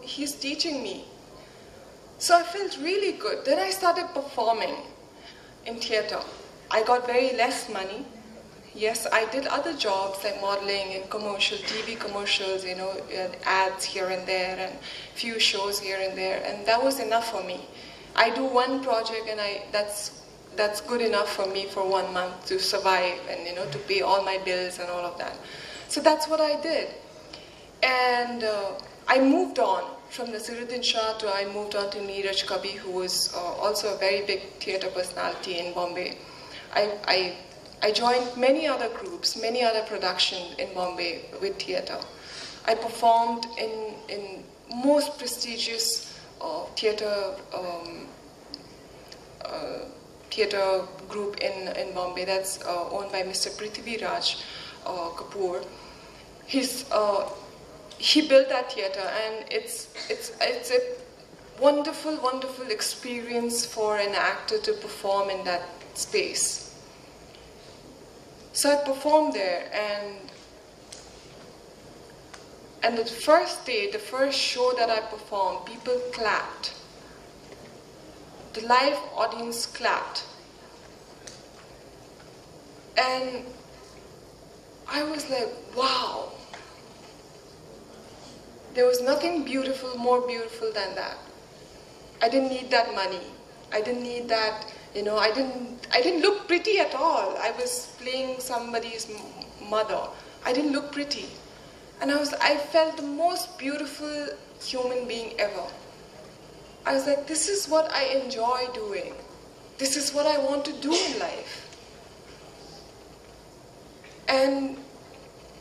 he's teaching me. So I felt really good. Then I started performing in theater. I got very less money. Yes, I did other jobs like modeling and commercial, TV commercials, ads here and there, and few shows here and there, and that was enough for me. I do one project, and that's good enough for me for 1 month to survive and to pay all my bills and all of that. So that's what I did, and I moved on from Nasiruddin Shah to I moved on to Neeraj Kabi, who was also a very big theater personality in Bombay. I joined many other groups, many other productions in Bombay with theatre. I performed in most prestigious theatre group in Bombay that's owned by Mr. Prithvi Raj Kapoor. He built that theatre, and it's a wonderful, wonderful experience for an actor to perform in that space. So I performed there, and the first day, the first show that I performed, people clapped. The live audience clapped. And I was like, wow. There was nothing more beautiful than that. I didn't need that money. I didn't need that. I didn't look pretty at all. I was playing somebody's mother. I didn't look pretty. And I felt the most beautiful human being ever. I was like, this is what I enjoy doing. This is what I want to do in life. And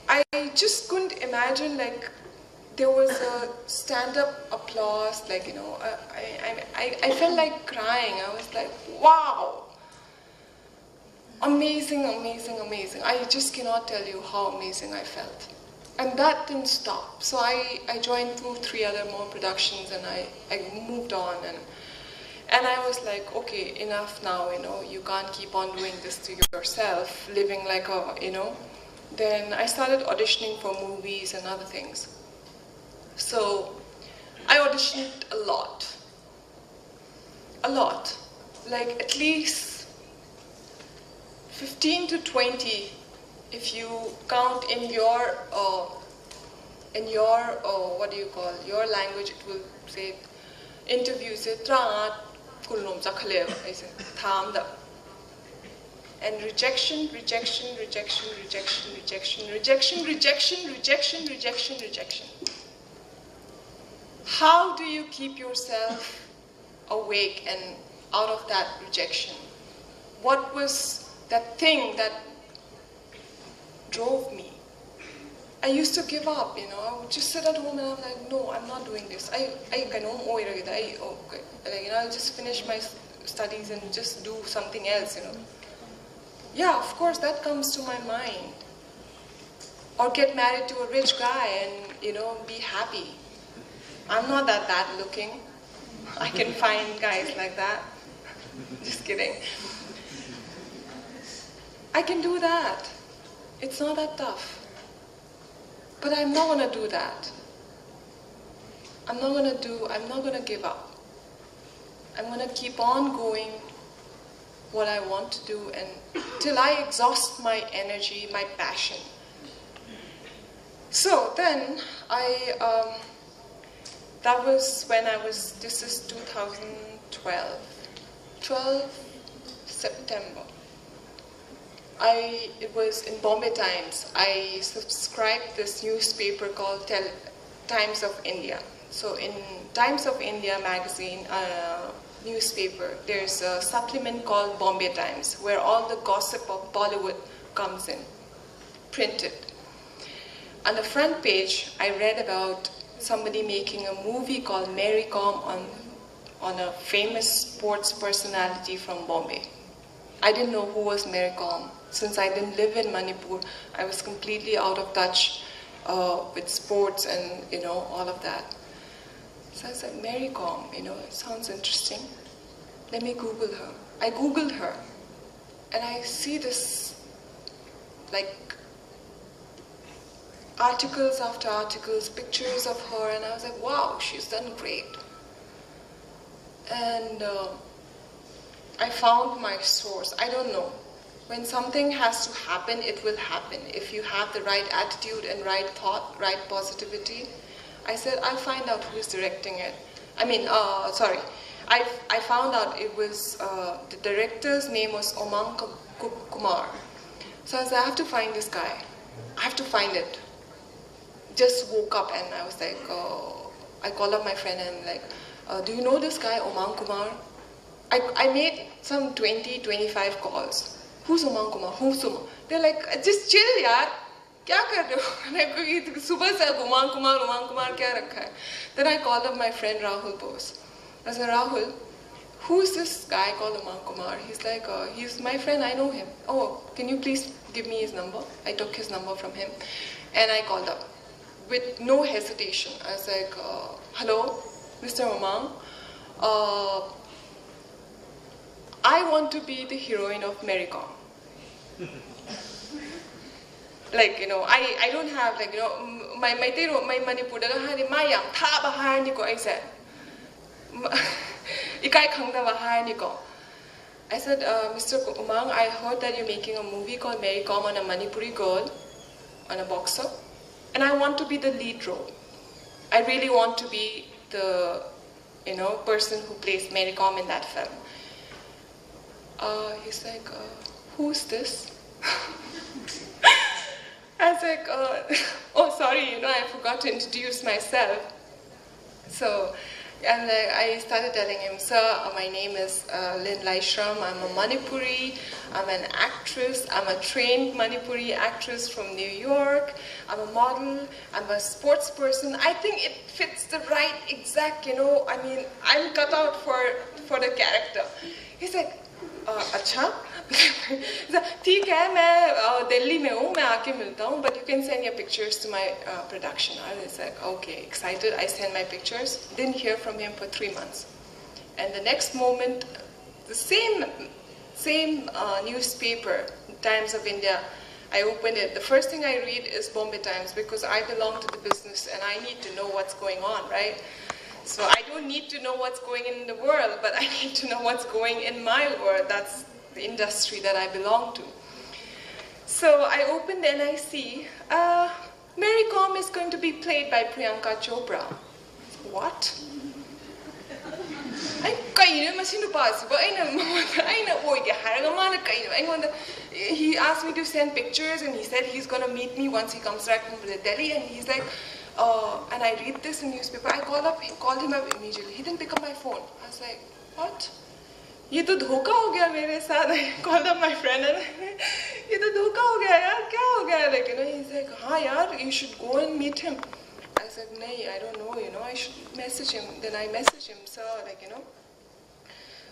I just couldn't imagine, like, there was a stand-up applause, like, I felt like crying. I was like, wow, amazing, amazing, amazing. I just cannot tell you how amazing I felt. And that didn't stop. So I joined 2-3 other more productions, and I moved on, and I was like, okay, enough now, you can't keep on doing this to yourself, living like a, Then I started auditioning for movies and other things. So I auditioned a lot, like at least 15 to 20, if you count in your what do you call, your language, it will say interviews, and rejection, rejection, rejection, rejection, rejection, rejection, rejection, rejection, rejection, rejection. How do you keep yourself awake and out of that rejection? What was that thing that drove me? I used to give up, I would just sit at home and I'm like, no, I'm not doing this. I'll just finish my studies and just do something else, Yeah, of course, that comes to my mind. Or get married to a rich guy and, be happy. I'm not that bad looking. I can find guys like that. Just kidding. I can do that. It's not that tough. But I'm not going to do that. I'm not going to give up. I'm going to keep on going what I want to do till I exhaust my energy, my passion. So then that was when this is 2012, 12 September. It was in Bombay Times. I subscribed this newspaper called Times of India. So in Times of India magazine, newspaper, there's a supplement called Bombay Times, where all the gossip of Bollywood comes in, printed. On the front page, I read about somebody making a movie called Mary Com on a famous sports personality from Bombay. I didn't know who was Mary Com. Since I didn't live in Manipur, I was completely out of touch with sports and, all of that. So I said, Mary Com, it sounds interesting. Let me Google her. I Googled her, and I see this, like, articles after articles, pictures of her, and I was like, wow, she's done great. And I found my source. I don't know. When something has to happen, it will happen. If you have the right attitude and right thought, right positivity. I said, I'll find out who's directing it. I found out it was, the director's name was Omang Kumar. So I said, I have to find this guy. I have to find it. Just woke up and I was like, I called up my friend and like, do you know this guy, Omang Kumar? I made some 20, 25 calls. Who's Omang Kumar? Who's Omang? They're like, just chill, yaar. Kya kar rahe ho? Like, subah se Omang Kumar, kya rakha hai? Then I called up my friend Rahul Bose. I said, Rahul, who's this guy called Omang Kumar? He's like, he's my friend, I know him. Oh, can you please give me his number? I took his number from him and I called up with no hesitation. I was like, hello, Mr. Omang. I want to be the heroine of Mary Kom. Like, you know, I don't have, like, you know, my Manipur, I said, I said, Mr. Umang, I heard that you're making a movie called Mary Kom on a Manipuri girl, on a boxer, and I want to be the lead role. I really want to be the, you know, person who plays Mary Kom in that film. He's like, who's this? I was like, oh, sorry, you know, I forgot to introduce myself. So, and I started telling him, sir, my name is Lin Laishram. I'm a Manipuri. I'm an actress. I'm a trained Manipuri actress from New York. I'm a model. I'm a sports person. I think it fits the right exact, you know, I mean, I'm cut out for the character. He's like, अच्छा ठीक है मैं दिल्ली में हूँ मैं आके मिलता हूँ but you can send your pictures to my production. I was like, okay, excited. I sent my pictures. Didn't hear from him for 3 months, and the next moment, the same newspaper, Times of India, I opened it. The first thing I read is Bombay Times because I belong to the business and I need to know what's going on, right? So I don't need to know what's going in the world, but I need to know what's going in my world. That's the industry that I belong to. So I opened and I see, Mary Kom is going to be played by Priyanka Chopra. What? He asked me to send pictures and he said he's going to meet me once he comes back from Delhi, and he's like, and I read this in newspaper. I called him up immediately. He didn't pick up my phone. I was like, what? ये तो धोखा हो गया मेरे साथ. I called up my friend and ये तो धोखा हो गया यार, क्या हो गया? Like, you know, he's like, हाँ यार, you should go and meet him. I said, नहीं, I don't know, you know, I should message him. Then I messaged him, sir, like, you know,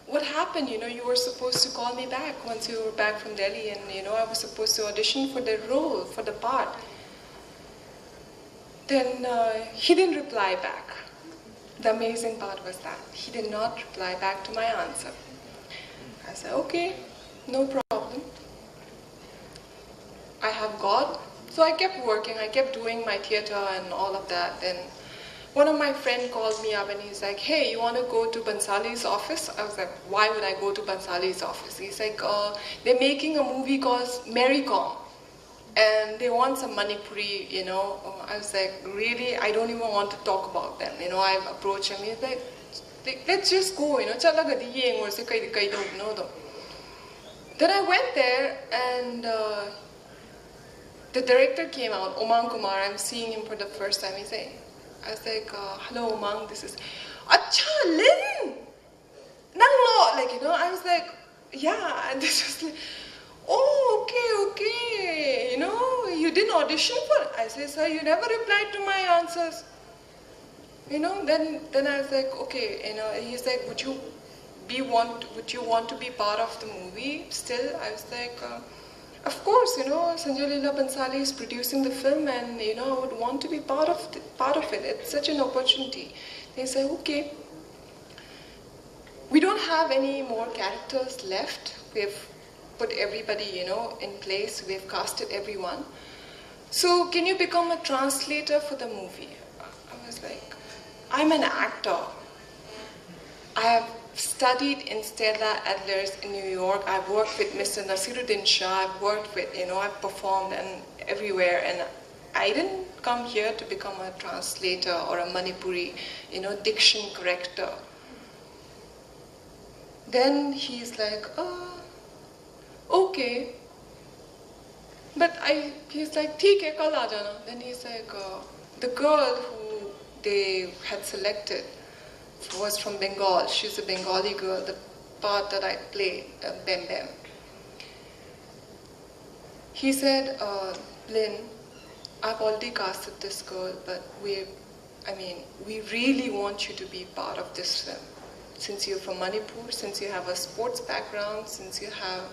what happened? You know, you were supposed to call me back once you were back from Delhi, and you know, I was supposed to audition for the role, for the part. Then he didn't reply back. The amazing part was that he did not reply back to my answer. I said, okay, no problem. I have God. So I kept working, I kept doing my theater and all of that. Then one of my friends called me up and he's like, hey, you want to go to Bansali's office? I was like, why would I go to Bansali's office? He's like, they're making a movie called Mary Kom. And they want some Manipuri, you know. I was like, really? I don't even want to talk about them. You know, I approached him. He's like, let's just go, you know. Then I went there and the director came out, Omang Kumar. I'm seeing him for the first time. I was like, hello, Omang, this is... Acha, Lin! Nanglo! Like, you know, I was like, yeah. And this was like, oh, okay. You know, you didn't audition for it. I said, sir, you never replied to my answers. You know, then I was like, okay. You know, he's like, would you want to be part of the movie still? I was like, of course, you know, Sanjay Leela Bhansali is producing the film and, you know, I would want to be part of it. It's such an opportunity. They said, okay. We don't have any more characters left. We've put everybody, you know, in place. We've casted everyone. so can you become a translator for the movie? I was like, I'm an actor. I have studied in Stella Adler's in New York. I've worked with Mr. Nasiruddin Shah. I've worked with, I've performed and everywhere. And I didn't come here to become a translator or a Manipuri, diction corrector. Then he's like, okay. But he's like, theek hai, kal aa jana. Then he's like, the girl who they had selected was from Bengal. She's a Bengali girl, the part that I played, Bem Bem. He said, Lin, I've already casted this girl, but we really want you to be part of this film. Since you're from Manipur, since you have a sports background, since you have,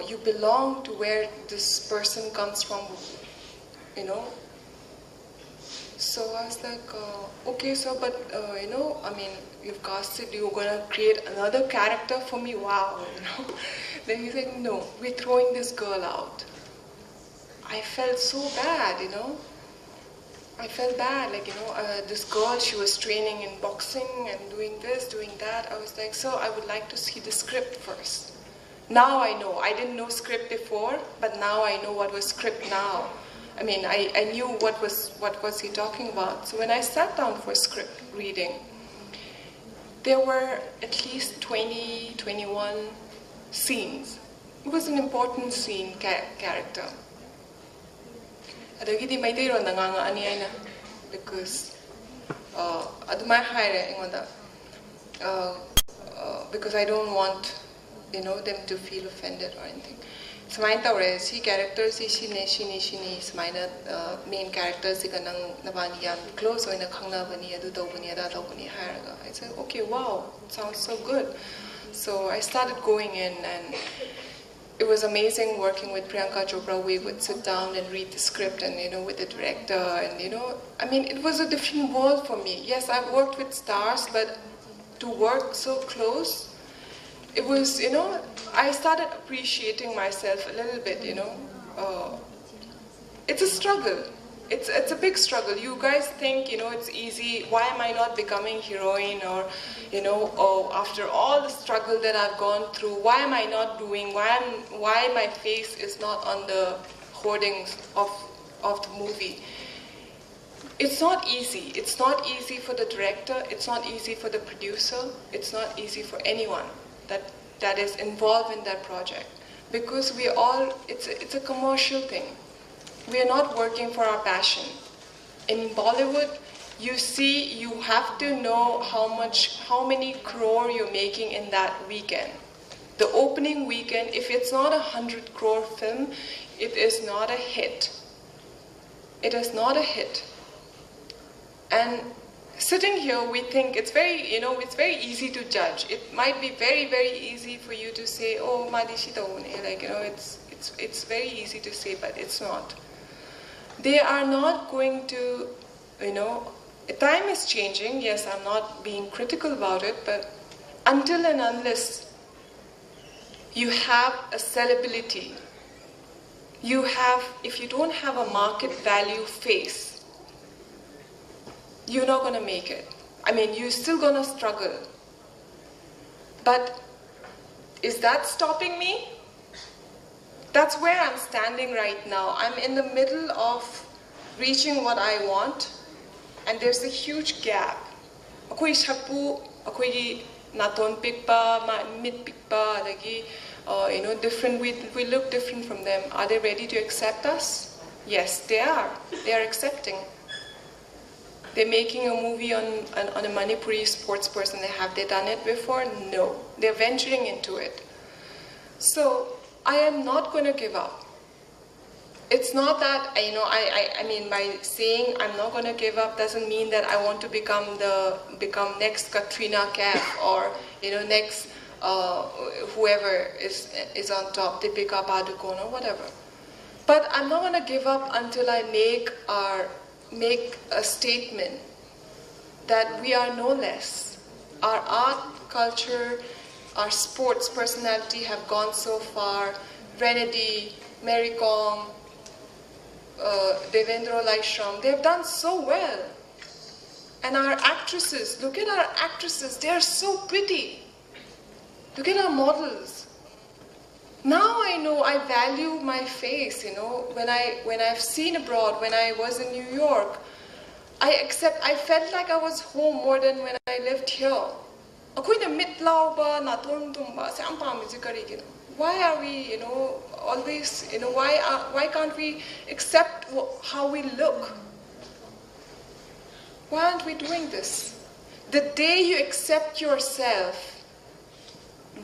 you belong to where this person comes from, So I was like, okay, sir, but, you've casted, you're going to create another character for me? Wow, Then he's like, no, we're throwing this girl out. I felt so bad, I felt bad, this girl, she was training in boxing and doing this, doing that. I was like, sir, I would like to see the script first. Now I know. I didn't know script before, but now I know what was script now. I knew what was he talking about. So when I sat down for script reading, there were at least 20, 21 scenes. It was an important scene character. Adagidi maitero nanganga ani aina because adumai haire ingonda because I don't want them to feel offended or anything. Samain tawre si characters si shini samaina main characters si kanang nabani yan close oina khangna bani adu tawbani ada tawbani hairaga. I said, okay, wow, it sounds so good. So I started going in, and it was amazing working with Priyanka Chopra. We would sit down and read the script, and with the director, and it was a different world for me. Yes, I've worked with stars, but to work so close, it was, I started appreciating myself a little bit, It's a struggle. It's a big struggle. You guys think, it's easy. Why am I not becoming heroine? Or, after all the struggle that I've gone through, why am I not doing? Why my face is not on the hoardings of the movie? It's not easy. It's not easy for the director. It's not easy for the producer. It's not easy for anyone that is involved in that project, because it's a commercial thing. We are not working for our passion. In Bollywood, you have to know how many crore you're making in that weekend. The opening weekend, if it's not 100 crore film, it is not a hit. It is not a hit. And sitting here, we think it's very, it's very easy to judge. It might be very, very easy for you to say, oh, it's very easy to say, but it's not. They are not going to, time is changing. Yes, I'm not being critical about it, but until and unless you have a sellability, if you don't have a market value face, you're not going to make it. You're still going to struggle. But is that stopping me? That's where I'm standing right now. I'm in the middle of reaching what I want, and there's a huge gap. Akoi sakpu, akoi naton pikpa, mid pikpa, different. We look different from them. Are they ready to accept us? Yes, they are. They are accepting. They're making a movie on a Manipuri sports person. Have they done it before? No. They're venturing into it. So I am not going to give up. It's not that, by saying I'm not going to give up doesn't mean that I want to become next Katrina Kaif or, next whoever is on top, Deepika Padukone or whatever. But I'm not going to give up until I make a statement that we are no less. Our art, culture, our sports personality have gone so far. Renedy, Mary Kom, Lin Laishram, they've done so well. And our actresses, look at our actresses, they are so pretty. Look at our models. Now I know I value my face, you know, when I've seen abroad, when I was in New York, I felt like I was home more than when I lived here. Why are we, you know, always, you know, why can't we accept how we look? Why aren't we doing this? The day you accept yourself,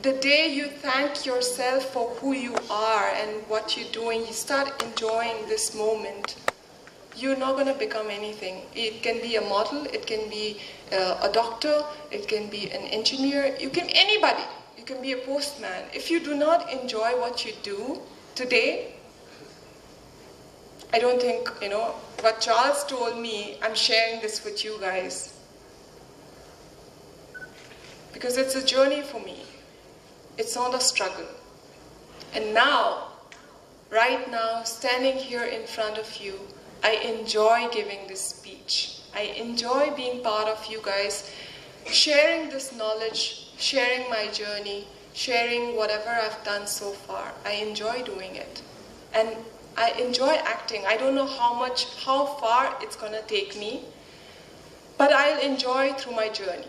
the day you thank yourself for who you are and what you're doing, you start enjoying this moment, you're not going to become anything. It can be a model, it can be a doctor, it can be an engineer, anybody. You can be a postman. If you do not enjoy what you do today, I don't think, you know, what Charles told me, I'm sharing this with you guys. Because it's a journey for me. It's not a struggle. And now, right now, standing here in front of you, I enjoy giving this speech. I enjoy being part of you guys, sharing this knowledge, sharing my journey, sharing whatever I've done so far. I enjoy doing it. And I enjoy acting. I don't know how far it's gonna take me, but I'll enjoy through my journey.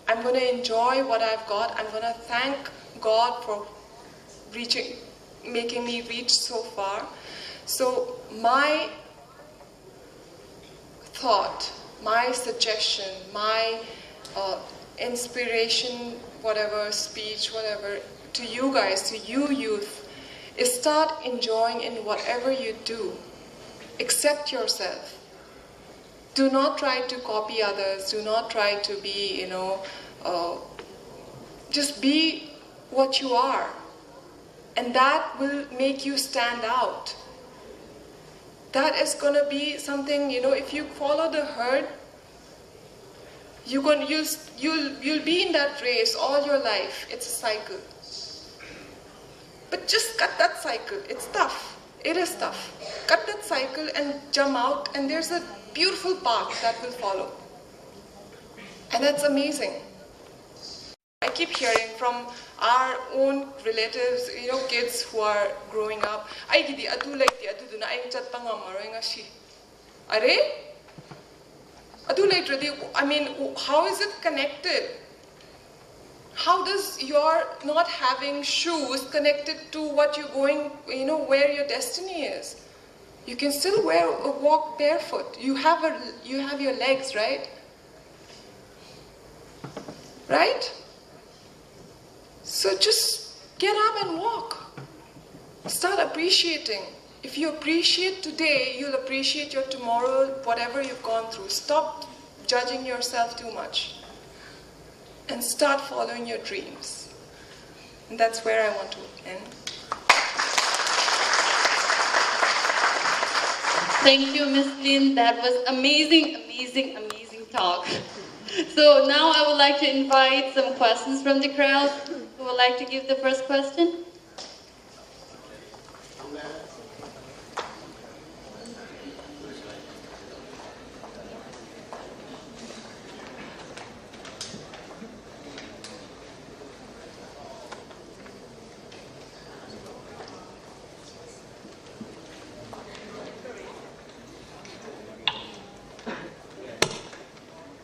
I'm gonna enjoy what I've got. I'm gonna thank God for making me reach so far. So my thought, my suggestion, my inspiration, whatever, speech, whatever, to you guys, to you youth, is start enjoying in whatever you do. Accept yourself. Do not try to copy others. Do not try to be, you know, just be what you are. And that will make you stand out. That is going to be something, you know, if you follow the herd, you'll be in that race all your life. It's a cycle. But just cut that cycle. It's tough. It is tough. Cut that cycle and jump out, and there's a beautiful path that will follow. And that's amazing. I keep hearing from our own relatives, you know, kids who are growing up, I mean, how is it connected? How does your not having shoes connected to what you're going, you know, where your destiny is? You can still walk barefoot. You have your legs, right? Right? So just get up and walk. Start appreciating. If you appreciate today, you'll appreciate your tomorrow, whatever you've gone through. Stop judging yourself too much. And start following your dreams. And that's where I want to end. Thank you, Ms. Lin. That was amazing, amazing, amazing talk. So now I would like to invite some questions from the crowd. Who would like to give the first question?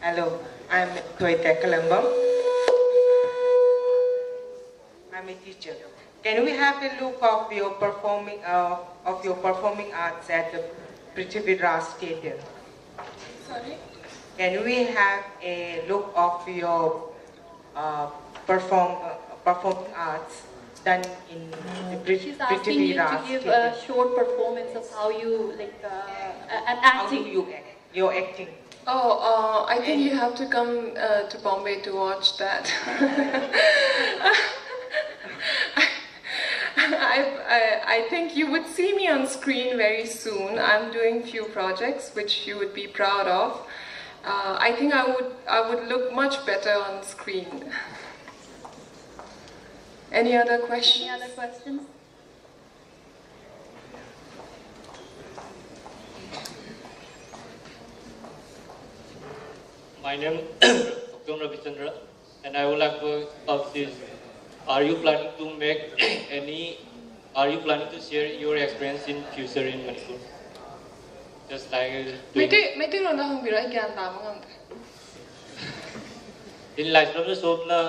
Hello, I'm Toita Kalambam. I'm a teacher. Can we have a look of your performing arts at the Prithviraj Theatre? Sorry? Can we have a look of your performing arts done in the Prithviraj She's asking you to give a short performance of how you an acting. How do you act? Your acting. Oh, I think you have to come to Bombay to watch that. I think you would see me on screen very soon. I'm doing few projects which you would be proud of. I think I would look much better on screen. Any other questions? Any other questions? My name is Dr. Ravichandra, and I would like to ask this: are you planning to make any? Are you planning to share your experience in future in Manipur? Just like Mete ronda hong birai gyan ta mangam. Lin Laishram na sob na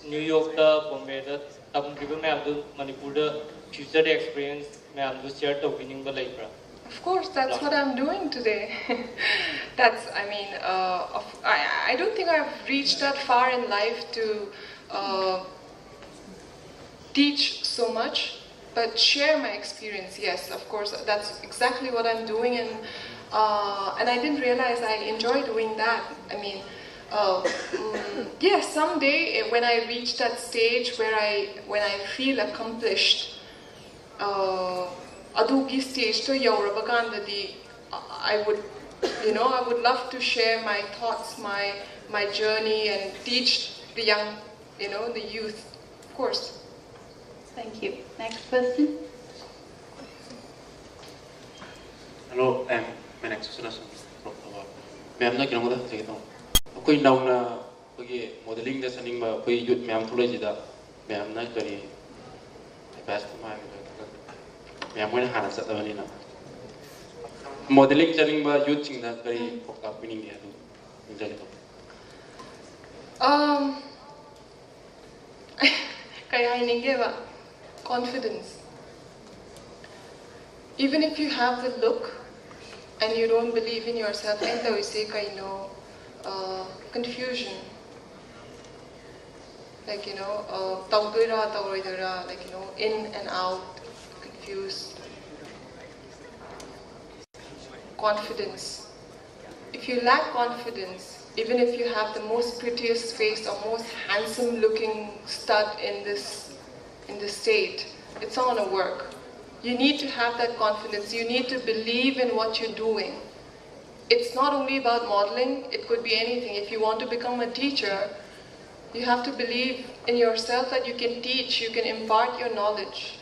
New York da Bombay da tam riba me amdu Manipur da future experience me amdu share to winning balai pra. Of course, that's what I'm doing today. I mean, I don't think I've reached that far in life to teach so much, but share my experience, yes, of course, that's exactly what I'm doing, and I didn't realize I enjoy doing that. I mean, yes, someday when I reach that stage when I feel accomplished, adugi stage to yaurabakandadi, I would love to share my thoughts, my journey, and teach the young, the youth, of course. Thank you. Next question. Hello, my next question is from Ma'am na kinong da sige tong. Ako'y now na pagi modeling da saning ba ako'y youth ma'am tulay jida. Ma'am na kari best ma Ma'am mo na hana sa tawani na. Modeling saning ba youth sing da kari pokta winning dia tu. Injali to. Kaya hiningi ba? Confidence. Even if you have the look and you don't believe in yourself, we say confusion. Like, in and out, confused. Confidence. If you lack confidence, even if you have the most prettiest face or most handsome looking stud in this state, it's not going to work. You need to have that confidence. You need to believe in what you're doing. It's not only about modeling, it could be anything. If you want to become a teacher, you have to believe in yourself that you can teach, you can impart your knowledge.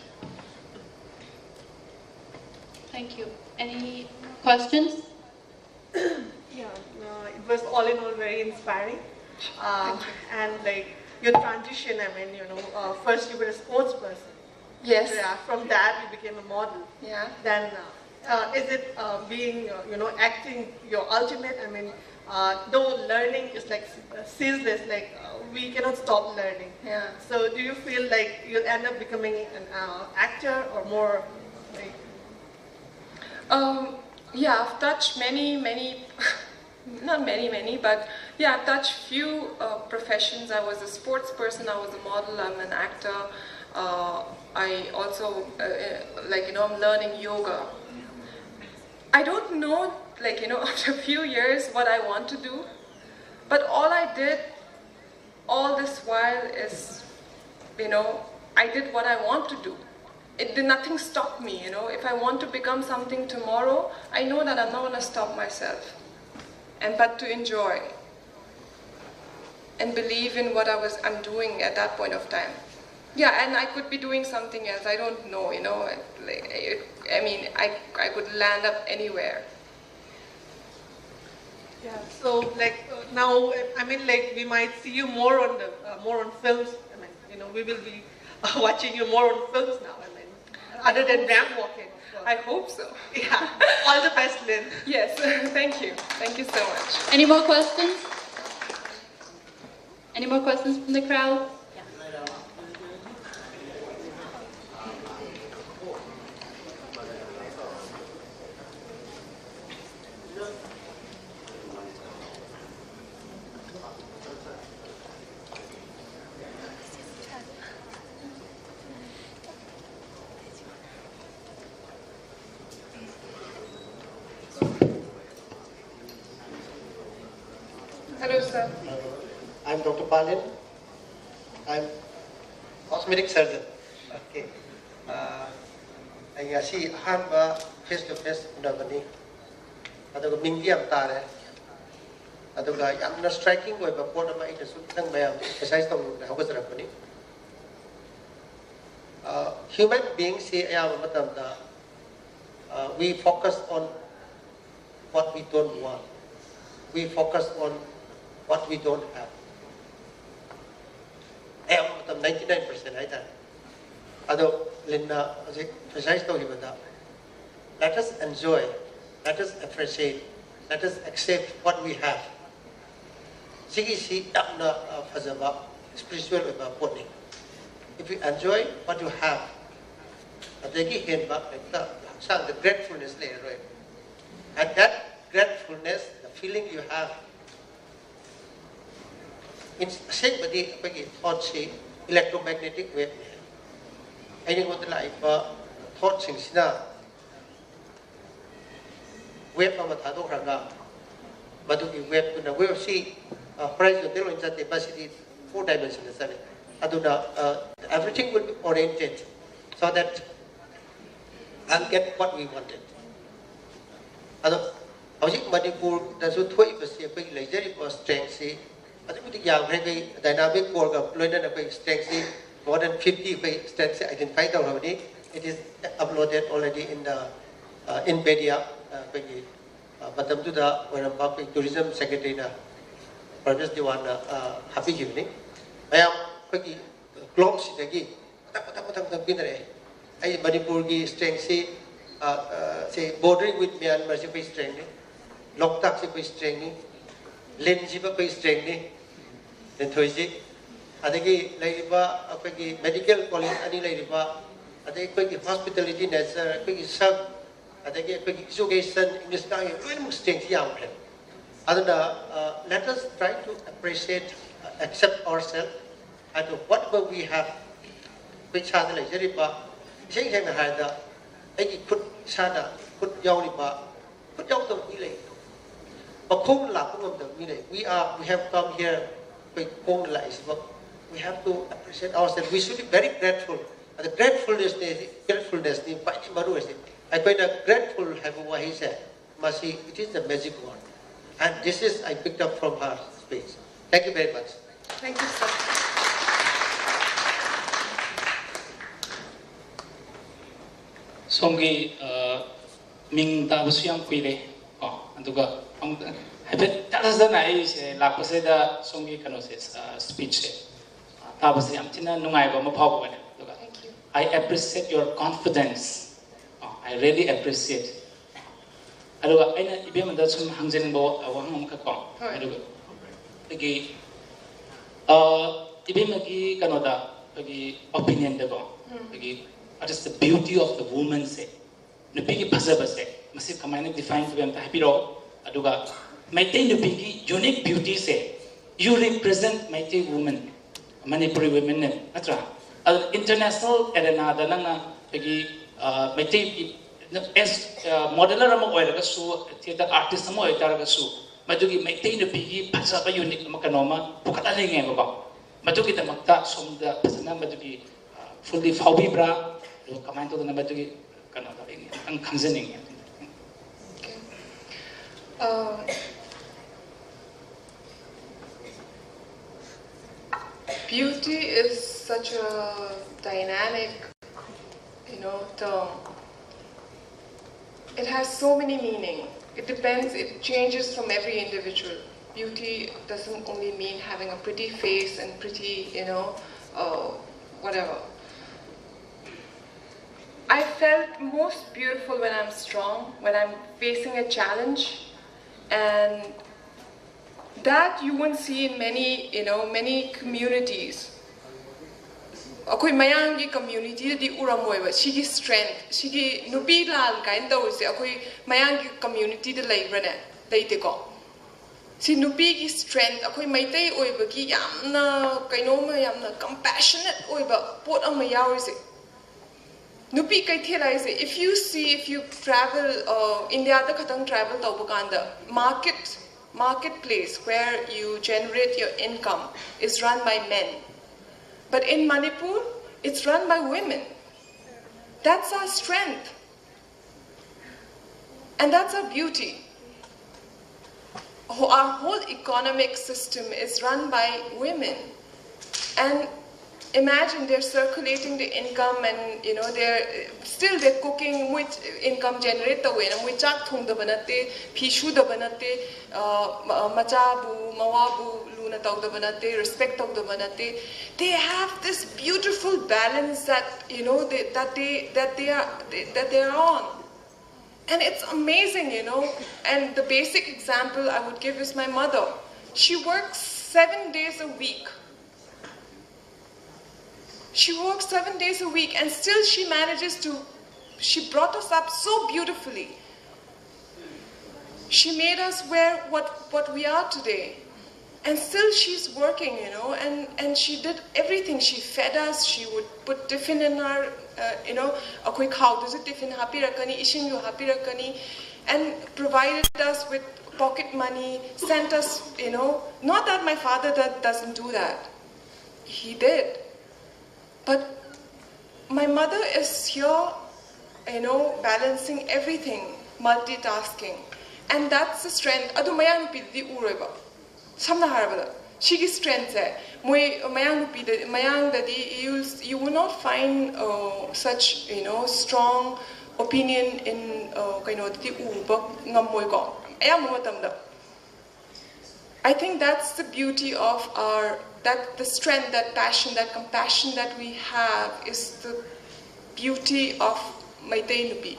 Thank you. Any questions? Yeah, it was all in all very inspiring. And like your transition, I mean, first you were a sports person. Yes. Yeah, from that you became a model. Yeah. Then is it being, acting your ultimate? I mean, though learning is like ceaseless, like we cannot stop learning. Yeah. So do you feel like you'll end up becoming an actor or more like? Yeah, I've touched many, not many, but yeah, I've touched few professions. I was a sports person, I was a model, I'm an actor. I also, I'm learning yoga. I don't know, after a few years what I want to do, but all I did all this while is, I did what I want to do. Nothing stopped me, If I want to become something tomorrow, I know that I'm not going to stop myself. But to enjoy and believe in what I'm doing at that point of time. Yeah, and I could be doing something else. I don't know, I could land up anywhere. Yeah. So now, I mean, we might see you more on films. I mean, we will be watching you more on films now. I mean, other than ramp walking. I hope so. Yeah. All the best, Lin. Yes. Thank you. Thank you so much. Any more questions? Any more questions from the crowd? Yeah. Hello, sir. I'm Dr. Palin. I'm cosmetic surgeon. Okay. I see Hanba face-to-face nabani. Aduga mingi am tare. Aduga yamna striking way ba port ma ita sutang mayam exercise tong hawgas rapani. Human beings say ayam matam da we focus on what we don't want. We focus on what we don't have. 99% I done. Although Linda precise to that. Let us enjoy, let us appreciate, let us accept what we have. Sigi si tapna fazaba spiritual about. If you enjoy what you have, adegi hen back like the gratefulness later, right? And that gratefulness, the feeling you have, it's same but the thought electromagnetic wave. Any what like thought things now. Wave of Matado Raga, but we wave to the wave see price of the capacity 4 dimensions. Everything will be oriented so that I'll get what we wanted. I think Manipur does not wait for luxury for strength. I think the young dynamic work of London strength more than 50 strengths identified already. It is uploaded already in the in media. But to the when I'm tourism secretary na Professor Diwana happy evening. I am quickly clocks again. I Manipur strength say bordering with Myanmar strength, Loktak strength, Lin strength, then Toisi. I think like medical college, any like I think hospitality nature, serve. I think education, English, strength. Let us try to appreciate, accept ourselves, and whatever we have, which are the luxury bar. Saying him had the put Sana, put Yauliba, put out the village. But we have come here with Kong lies, but we have to appreciate ourselves. We should be very grateful. And the gratefulness, I quite grateful have what he said. Masi, it is the magic word. And this is I picked up from her speech. Thank you very much. Thank you, sir. Songi Ming Tabusiam Quide. Anduga Tazana is Laposeda Songi Canosis speech. Tabusiam Tina Nungaiba Mapawan. I appreciate your confidence. I really appreciate. Aduga aina ibem da sum hangjen bo awang ka ko. Aduga. Agi ibem agi kanoda agi opinion da ko. Agi what is the beauty of the woman say? Nupi ki bhasa base. Masi kamaina define to them ta hapiro. Aduga Maitei nupi ki unique beauty say. You represent Maitei woman. Manipuri women atra. International arena da nang agi Maitei as modeler among oiragasu, theatre artist among oiragasu, Madugi Maitei the Piggy, Pasapa unique Macanoma, Pukataling Eva, Madugi the Makta, some the Pasana Madugi, fully Faubi Bra, command to the Namadugi, Canada, and Kanzening. Beauty is such a dynamic, term. It has so many meanings. It depends, it changes from every individual. Beauty doesn't only mean having a pretty face and pretty, whatever. I felt most beautiful when I'm strong, when I'm facing a challenge, and that you won't see in many communities. Akoi mayangi community di uramoiba shigi strength shigi nupi lal kain dawse akoi mayangi community de leibrane leite ko si nupi gi strength akoi maitei oiba gi yamna kainoma yamna compassionate oiba pot ama yawise nupi kai thela ise if you travel India da khatang travel tawbakanda marketplace where you generate your income is run by men. But in Manipur, it's run by women. That's our strength. And that's our beauty. Our whole economic system is run by women. And imagine they're circulating the income, and they're cooking with income generate the way. And we chak thong the banate, pishu the banate, machabu, mawabu, luna tog the banate, respect tog the banate. They have this beautiful balance that they are on. And it's amazing, And the basic example I would give is my mother. She works 7 days a week. She works 7 days a week, and still she manages to, she brought us up so beautifully. She made us wear what we are today. And still she's working, and she did everything. She fed us, she would put tiffin in our, akwai khawdusu tiffin hapirakani, ishingu hapirakani, and provided us with pocket money, sent us, not that my father doesn't do that. He did. But my mother is here, balancing everything, multitasking. And that's the strength. Adu mayang pidi ureba. Samna harabada. Shigi strength hai. Mayang pidi mayang dadi you will not find such strong opinion in dadi uba ngamoy ko. Ayang matamda. I think that's the beauty of the strength, that passion, that compassion that we have is the beauty of Maitei Nupi.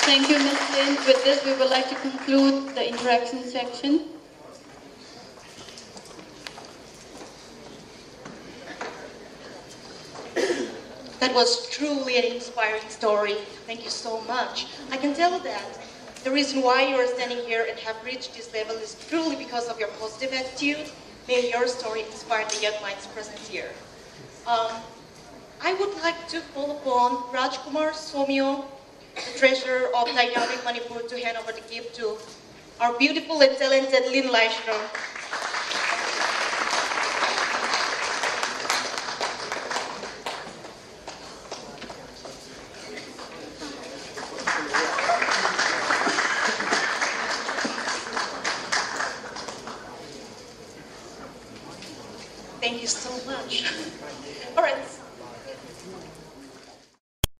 Thank you, Ms. Lin. With this, we would like to conclude the interaction section. That was truly an inspiring story. Thank you so much. I can tell that the reason why you are standing here and have reached this level is truly because of your positive attitude. May your story inspire the young minds present here. I would like to call upon Rajkumar Somyo, the treasurer of Dynamic Manipur, to hand over the gift to our beautiful and talented Lin Laishram. Thank you so much.